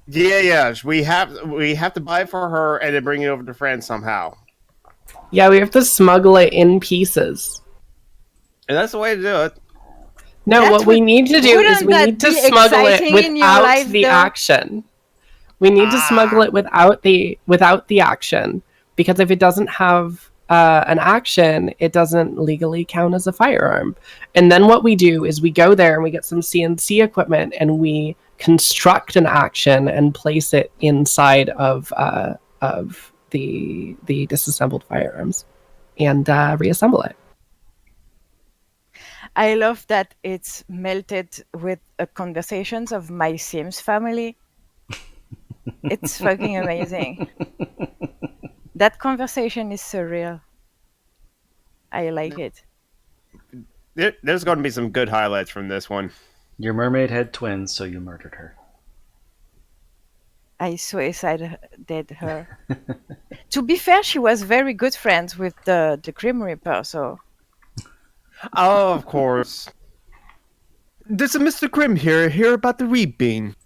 Yeah. We have to buy it for her and then bring it over to France somehow. Yeah, we have to smuggle it in pieces. And that's the way to do it. No, what we need to do is we need to smuggle it without the action. We need to smuggle it without the action, because if it doesn't have an action, it doesn't legally count as a firearm. And then what we do is we go there and we get some CNC equipment and we construct an action and place it inside of the disassembled firearms and reassemble it. I love that it's melted with conversations of my Sims family. It's fucking amazing. That conversation is surreal. I like it. There's going to be some good highlights from this one. Your mermaid had twins, so you murdered her. I suicided her. To be fair, she was very good friends with the Grim Reaper, so... Oh, of course. This is Mr. Grimm here. Hear about the reaping.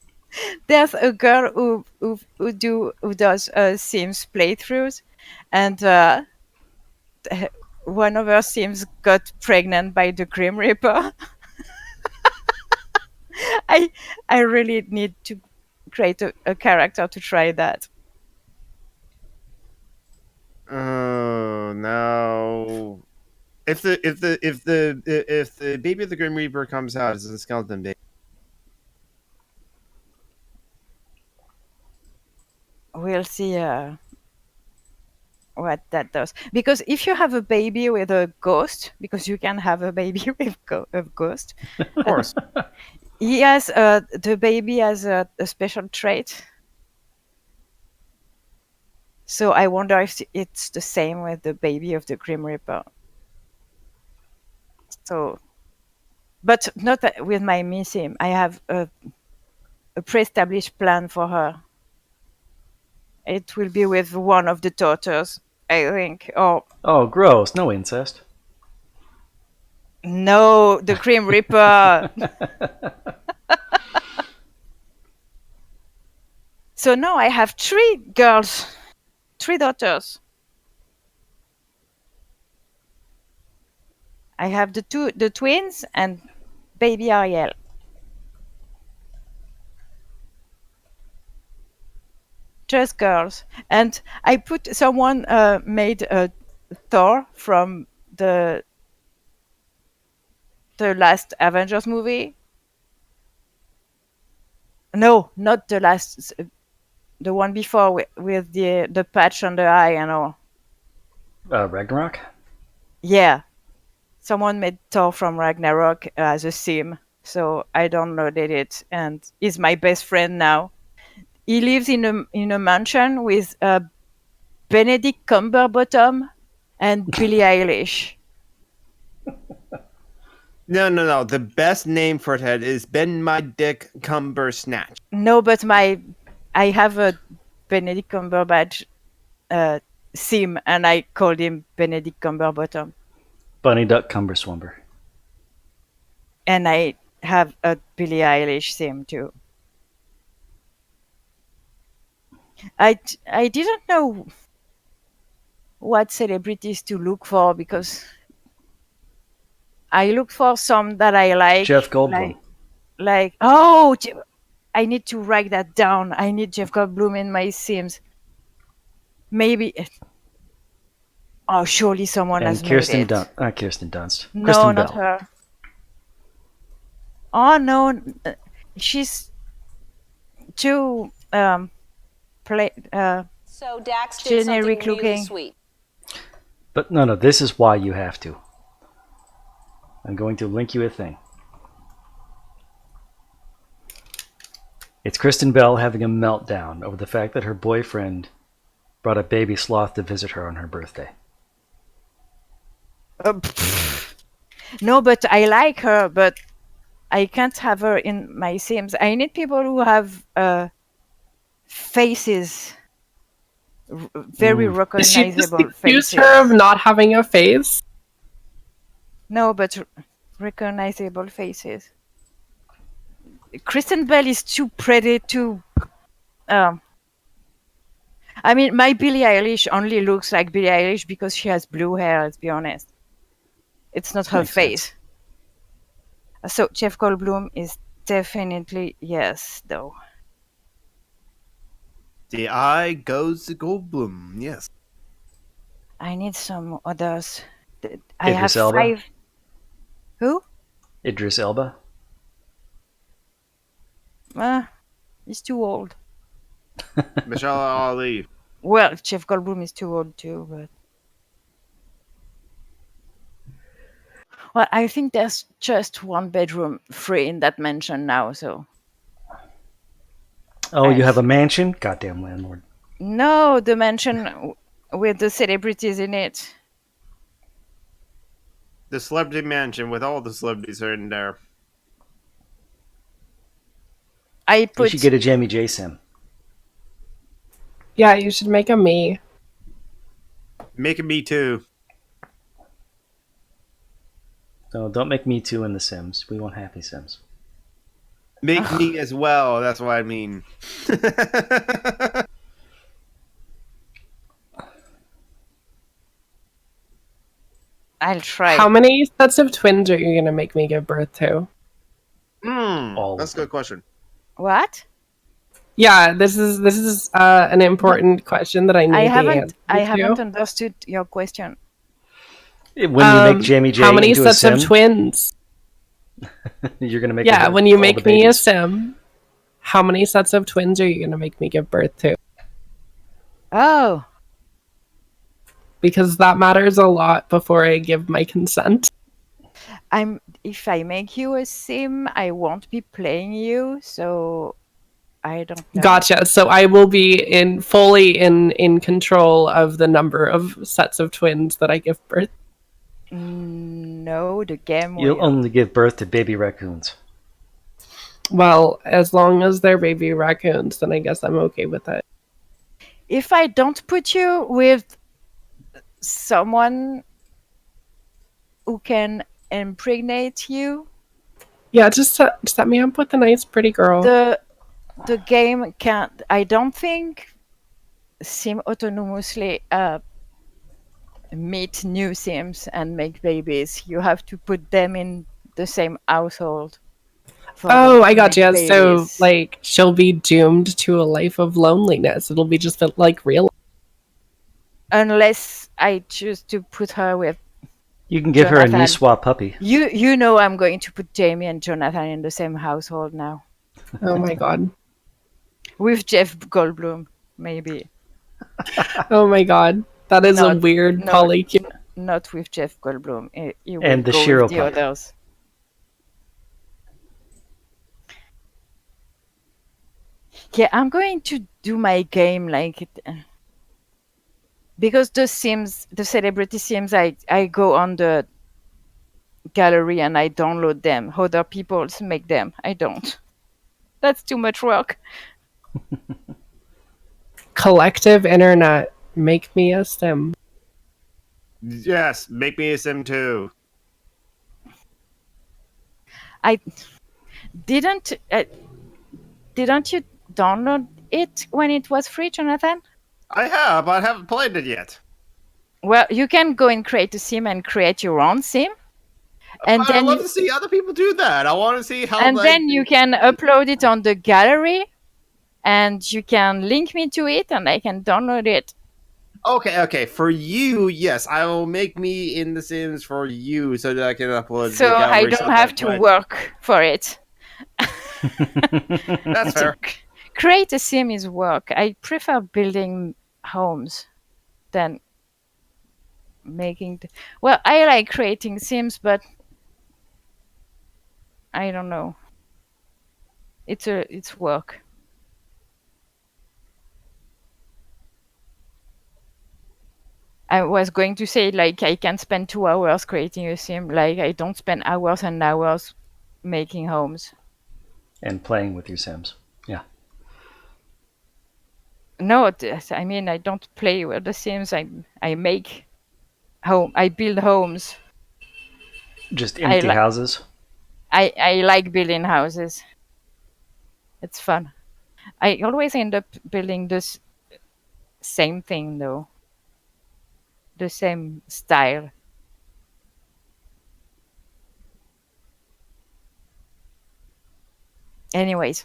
There's a girl who does Sims playthroughs, and one of her Sims got pregnant by the Grim Reaper. I really need to create a character to try that. Oh no! If the baby of the Grim Reaper comes out as a skeleton baby. We'll see what that does. Because if you have a baby with a ghost, because you can have a baby with a ghost, of course, the baby has a special trait. So I wonder if it's the same with the baby of the Grim Reaper. So, but not with my Missim. I have a pre-established plan for her. It will be with one of the daughters, I think. Oh, gross. No incest. No, the Grim Reaper. So now I have 3 girls, 3 daughters. I have the twins and baby Ariel. Just girls. And I put someone made a Thor from the last Avengers movie. No, not the last, the one before with the patch on the eye and all. Ragnarok? Yeah. Someone made Thor from Ragnarok as a sim, so I downloaded it, and he's my best friend now. He lives in a mansion with Benedict Cumberbottom and Billie Eilish. No. The best name for it is Ben My Dick Cumber Snatch. No, but I have a Benedict Cumberbatch sim, and I called him Benedict Cumberbottom. Bunny Duck Cumberswumber. And I have a Billie Eilish sim too. I didn't know what celebrities to look for because I look for some that I like. Jeff Goldblum. I need to write that down. I need Jeff Goldblum in my Sims. Maybe. Oh, surely someone And has Kirsten made it. Kirsten Dunst. No, Kristen not Bell. her. Oh no, she's too So Dax did generic something really looking. sweet. But no, this is why you have to. I'm going to link you a thing. It's Kristen Bell having a meltdown over the fact that her boyfriend brought a baby sloth to visit her on her birthday. No, but I like her, but I can't have her in my Sims. I need people who have faces, very Did she just recognizable accuse faces. her of not having a face? No, but recognizable faces. Kristen Bell is too pretty to. I mean, my Billie Eilish only looks like Billie Eilish because she has blue hair. Let's be honest. It's not her Makes face. So Jeff Goldblum is definitely yes, though. The eye goes to Goldblum. Yes. I need some others. I have Idris Elba? 5. Who? Idris Elba? He's too old. Michelle Ali. Well, Jeff Goldblum is too old too, but. Well, I think there's just one bedroom free in that mansion now, so. Oh, you have a mansion? Goddamn landlord. No, the mansion with the celebrities in it. The celebrity mansion with all the celebrities are in there. I You put. should get a Jamie J sim. Yeah, you should make a me. Making me too. No, don't make me too in the Sims. We want happy Sims. Make me as well. That's what I mean. I'll try. How many sets of twins are you gonna make me give birth to? All That's a good question. What? Yeah, this is an important question that I need I the haven't. answer I to. haven't understood your question. When you make Jamie J how many into sets a sim, of twins? you're gonna make Yeah, her when you all make the me a babies. sim, how many sets of twins are you gonna make me give birth to? Oh, Because that matters a lot before I give my consent. if I make you a sim, I won't be playing you, so I don't know. Gotcha. So I will be fully in control of the number of sets of twins that I give birth. No, the game You'll will. only give birth to baby raccoons. Well, as long as they're baby raccoons, then I guess I'm okay with it. If I don't put you with someone who can impregnate you, Yeah, just set me up with a nice, pretty girl. the game can't. I don't think sim autonomously meet new sims and make babies. You have to put them in the same household. for them Oh, to I got make you. So, babies. like, she'll be doomed to a life of loneliness. It'll be just like real. Unless I choose to put her with You can give her a Jonathan. Niswa puppy. you know I'm going to put Jamie and Jonathan in the same household now. Oh my god. With Jeff Goldblum, maybe. Oh my god. That is a Not- weird no. polycule. Not with Jeff Goldblum. He will And the go Shiro with the pup. others. Yeah, I'm going to do my game like it. Because the Sims, the celebrity Sims, I go on the gallery and I download them. Other people make them. I don't. That's too much work. Collective internet, make me a sim. Yes, make me a sim too. I didn't. Didn't you download it when it was free, Jonathan? I have, but I haven't played it yet. Well, you can go and create a sim and create your own sim, and But I then love to see other people do that. I want to see how. and then you can upload it on the gallery, and you can link me to it, and I can download it. Okay. For you, yes, I will make me in the Sims for you so that I can upload. So the gallery I don't have to work for it. That's fair. Create a sim is work. I prefer building homes than making. Well, I like creating sims, but I don't know. It's work. I was going to say, like, I can spend 2 hours creating a sim. Like, I don't spend hours and hours making homes. And playing with your Sims. Yeah. No, I mean, I don't play with the sims. I make home. I build homes. Just empty houses? I like building houses. It's fun. I always end up building this same thing, though. The same style. Anyways.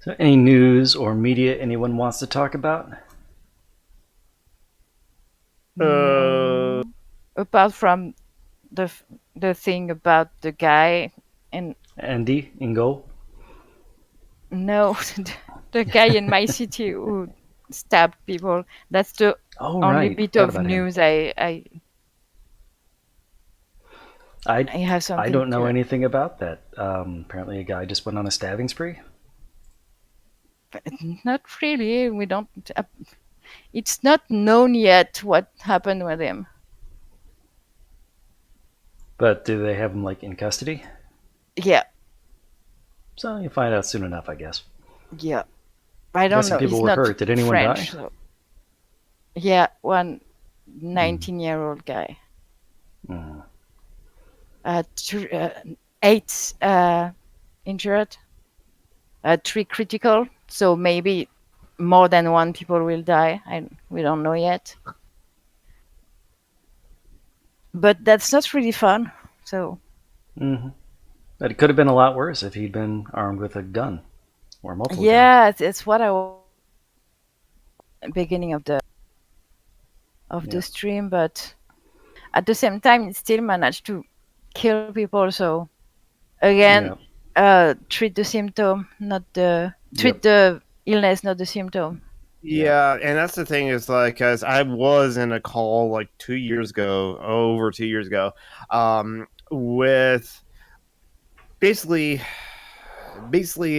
So, any news or media anyone wants to talk about? Apart from the thing about the guy and Andy in goal? no, the guy in my city who stabbed people. That's the only bit of news I have something. I don't know anything about that. Apparently, a guy just went on a stabbing spree. Not really. We don't. It's not known yet what happened with him. But do they have him like in custody? Yeah. So you'll find out soon enough, I guess. Yeah. I don't know. People were hurt. Did anyone French, die? so. Yeah, one 19-year-old guy. Mm. 8 injured. 3 critical. So maybe more than 1 people will die. We don't know yet. But that's not really fun. So. Mm-hmm. But it could have been a lot worse if he'd been armed with a gun or multiple. Yeah, it's what I was beginning of the stream, but at the same time, it still managed to kill people. So again, treat the symptom, not the treat the illness, not the symptom. Yeah, and that's the thing is like, because I was in a call like 2 years ago, over 2 years ago, with basically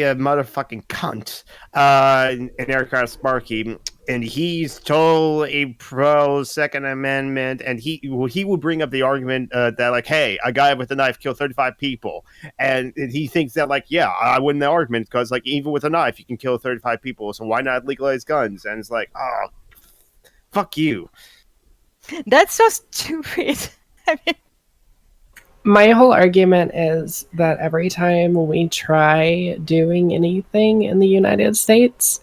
a motherfucking cunt, Anarcho Sparky, and he's totally pro Second Amendment, and he would bring up the argument that like, hey, a guy with a knife killed 35 people, and he thinks that like, yeah, I win the argument because like even with a knife you can kill 35 people, so why not legalize guns? And it's like, oh, fuck you. That's so stupid. I mean, my whole argument is that every time we try doing anything in the United States,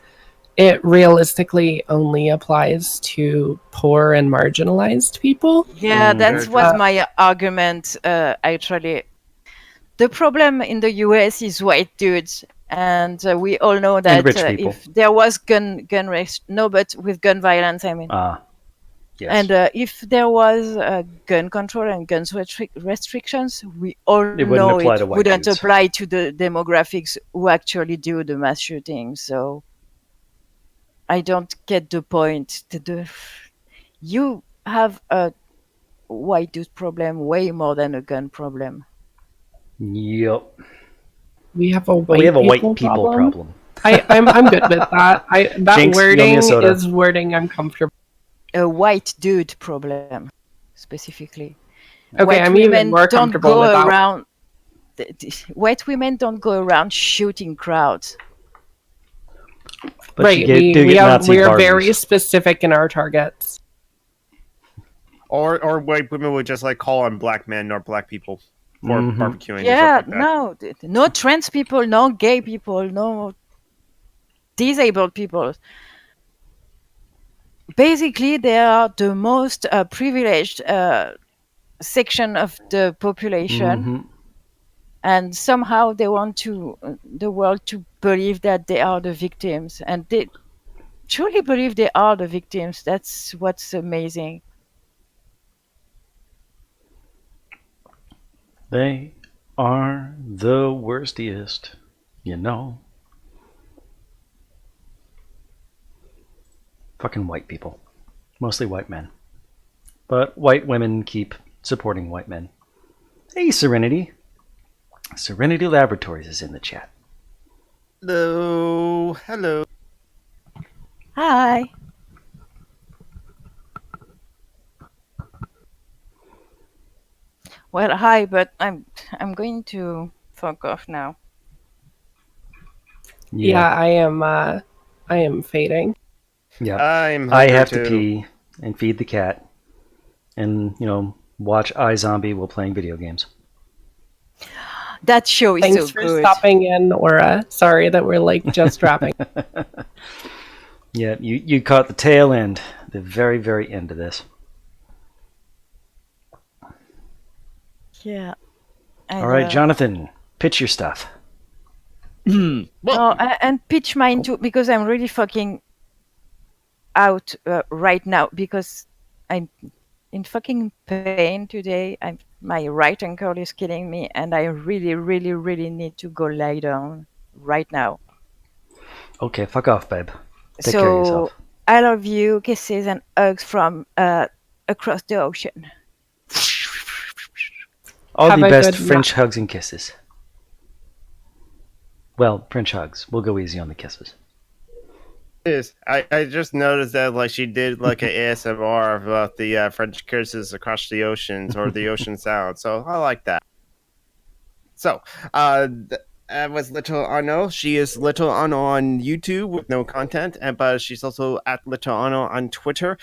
it realistically only applies to poor and marginalized people. Yeah, that was my argument, actually. The problem in the US is white dudes. And we all know that if there was gun but with gun violence, I mean. Yes. And if there was gun control and gun restrictions, we all know it wouldn't apply to the demographics who actually do the mass shootings. So I don't get the point. You have a white dude problem way more than a gun problem. Yep. We have a white people problem. I'm good with that. That Jinx, wording is wording I'm comfortable. a white dude problem, specifically. Okay, White I'm even women more don't comfortable go with that. around. White women don't go around shooting crowds. But Right, you do get Nazi we are Barbies. very specific in our targets. Or white women would just like call on black men or black people for barbecuing and Yeah, stuff like that. no trans people, no gay people, no disabled people. Basically, they are the most privileged section of the population, and somehow they want the world to believe that they are the victims, and they truly believe they are the victims. That's what's amazing. They are the worstiest, you know. Fucking white people. Mostly white men. But white women keep supporting white men. Hey, Serenity. Serenity Laboratories is in the chat. Hello. Hi. Well, hi, but I'm going to fuck off now. Yeah, I am fading. Yeah. I'm I hungry have too. to pee and feed the cat and, watch iZombie while playing video games. That show is Thanks so for good. stopping in, Aura. Sorry that we're like just wrapping. Yeah, you caught the tail end, the very, very end of this. Yeah. All right, Jonathan, pitch your stuff. And pitch mine too, because I'm really fucking out right now, because I'm in fucking pain today. My right ankle is killing me, and I really, really, really need to go lie down right now. Okay, fuck off, babe. Take care of yourself. I love you. Kisses and hugs from across the ocean. All Have the a best good French hugs and kisses. Well, French hugs. We'll go easy on the kisses. I just noticed that like she did like an ASMR about the French kisses across the oceans or the ocean sound, so I like that. So, was Little Ano. She is Little Ano on YouTube with no content, but she's also at Little Ano on Twitter.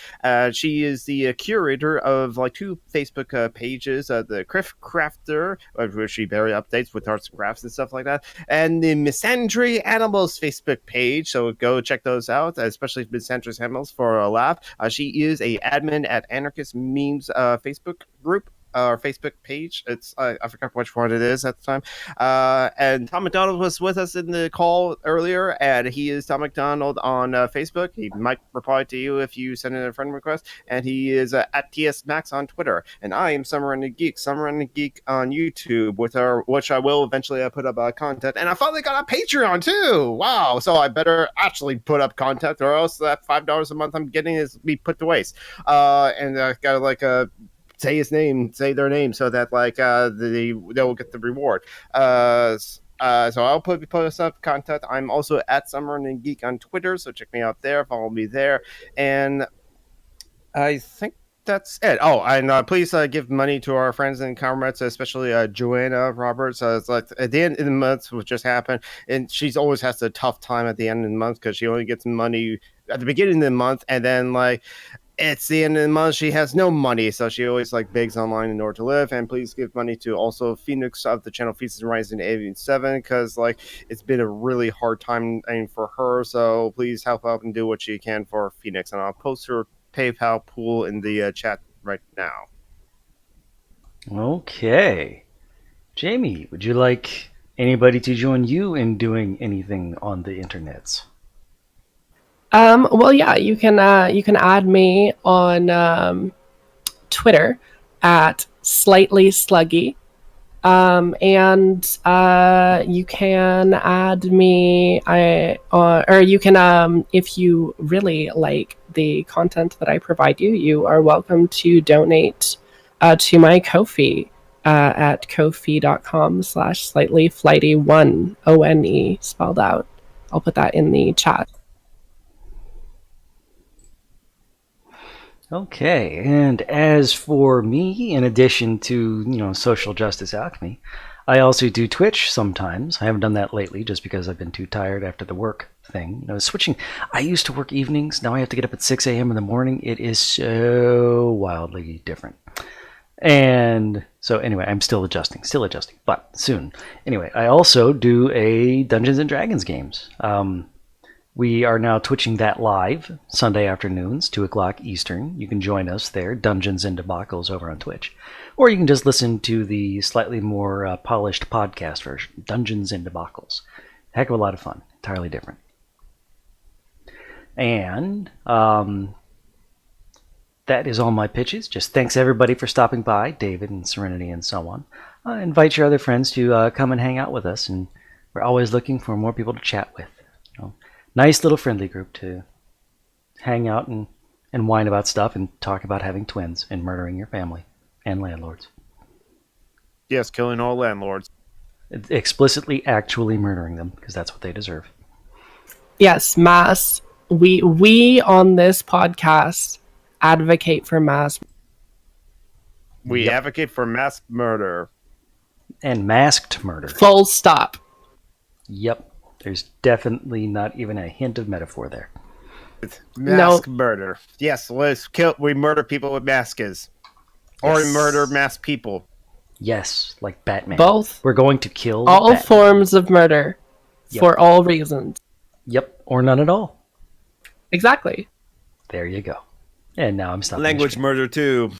She is the curator of like two Facebook pages, the Criff Crafter, where she very updates with arts and crafts and stuff like that, and the Misandry Animals Facebook page. So go check those out, especially Misandry Animals for a laugh. She is a admin at Anarchist Memes Facebook group. Our Facebook page. It's I forgot which one it is at the time. And Tom McDonald was with us in the call earlier, and he is Tom McDonald on Facebook. He might reply to you if you send in a friend request, and he is at TS Max on Twitter. And I am Summer and the Geek on YouTube, which I will eventually put up content. And I finally got a Patreon too. Wow! So I better actually put up content, or else that $5 a month I'm getting is be put to waste. And I got like a say their name, so that like they will get the reward. So I'll post up content. I'm also at Summer and Geek on Twitter, so check me out there, follow me there, and I think that's it. Oh, and please give money to our friends and comrades, especially Joanna Roberts. It's like at the end of the month, which just happened, and she's always has a tough time at the end of the month because she only gets money at the beginning of the month, and then like it's the end of the month, she has no money, so she always like begs online in order to live. And please give money to also Phoenix of the channel Feast and Rising 87, because like it's been a really hard time for her. So please help out and do what you can for Phoenix, and I'll post her PayPal pool in the chat right now. Okay, Jamie, would you like anybody to join you in doing anything on the internets? Well, yeah, you can add me on Twitter at Slightly Sluggy, and you can add me. Or you can if you really like the content that I provide you, you are welcome to donate to my Ko-fi at kofi.com/slightlyflighty1 ONE spelled out. I'll put that in the chat. Okay, and as for me, in addition to, social justice alchemy, I also do Twitch sometimes. I haven't done that lately just because I've been too tired after the work thing. Switching. I used to work evenings. Now I have to get up at 6 a.m. in the morning. It is so wildly different. And so anyway, I'm still adjusting, but soon. Anyway, I also do a Dungeons and Dragons games. We are now twitching that live Sunday afternoons, 2 o'clock Eastern. You can join us there, Dungeons and Debacles over on Twitch. Or you can just listen to the slightly more polished podcast version, Dungeons and Debacles. Heck of a lot of fun. Entirely different. And that is all my pitches. Just thanks everybody for stopping by, David and Serenity and so on. Invite your other friends to come and hang out with us. And we're always looking for more people to chat with. Nice little friendly group to hang out and whine about stuff and talk about having twins and murdering your family and landlords. Yes, killing all landlords. Explicitly actually murdering them, because that's what they deserve. Yes, mass. We on this podcast advocate for mass. We advocate for mass murder. And masked murder. Full stop. Yep. There's definitely not even a hint of metaphor there. Mask murder. Yes, we murder people with masks. Or we murder masked people. Yes, like Batman. Both. We're going to kill all Batman. Forms of murder for all reasons. Yep, or none at all. Exactly. There you go. And now I'm stopping. Language murder too.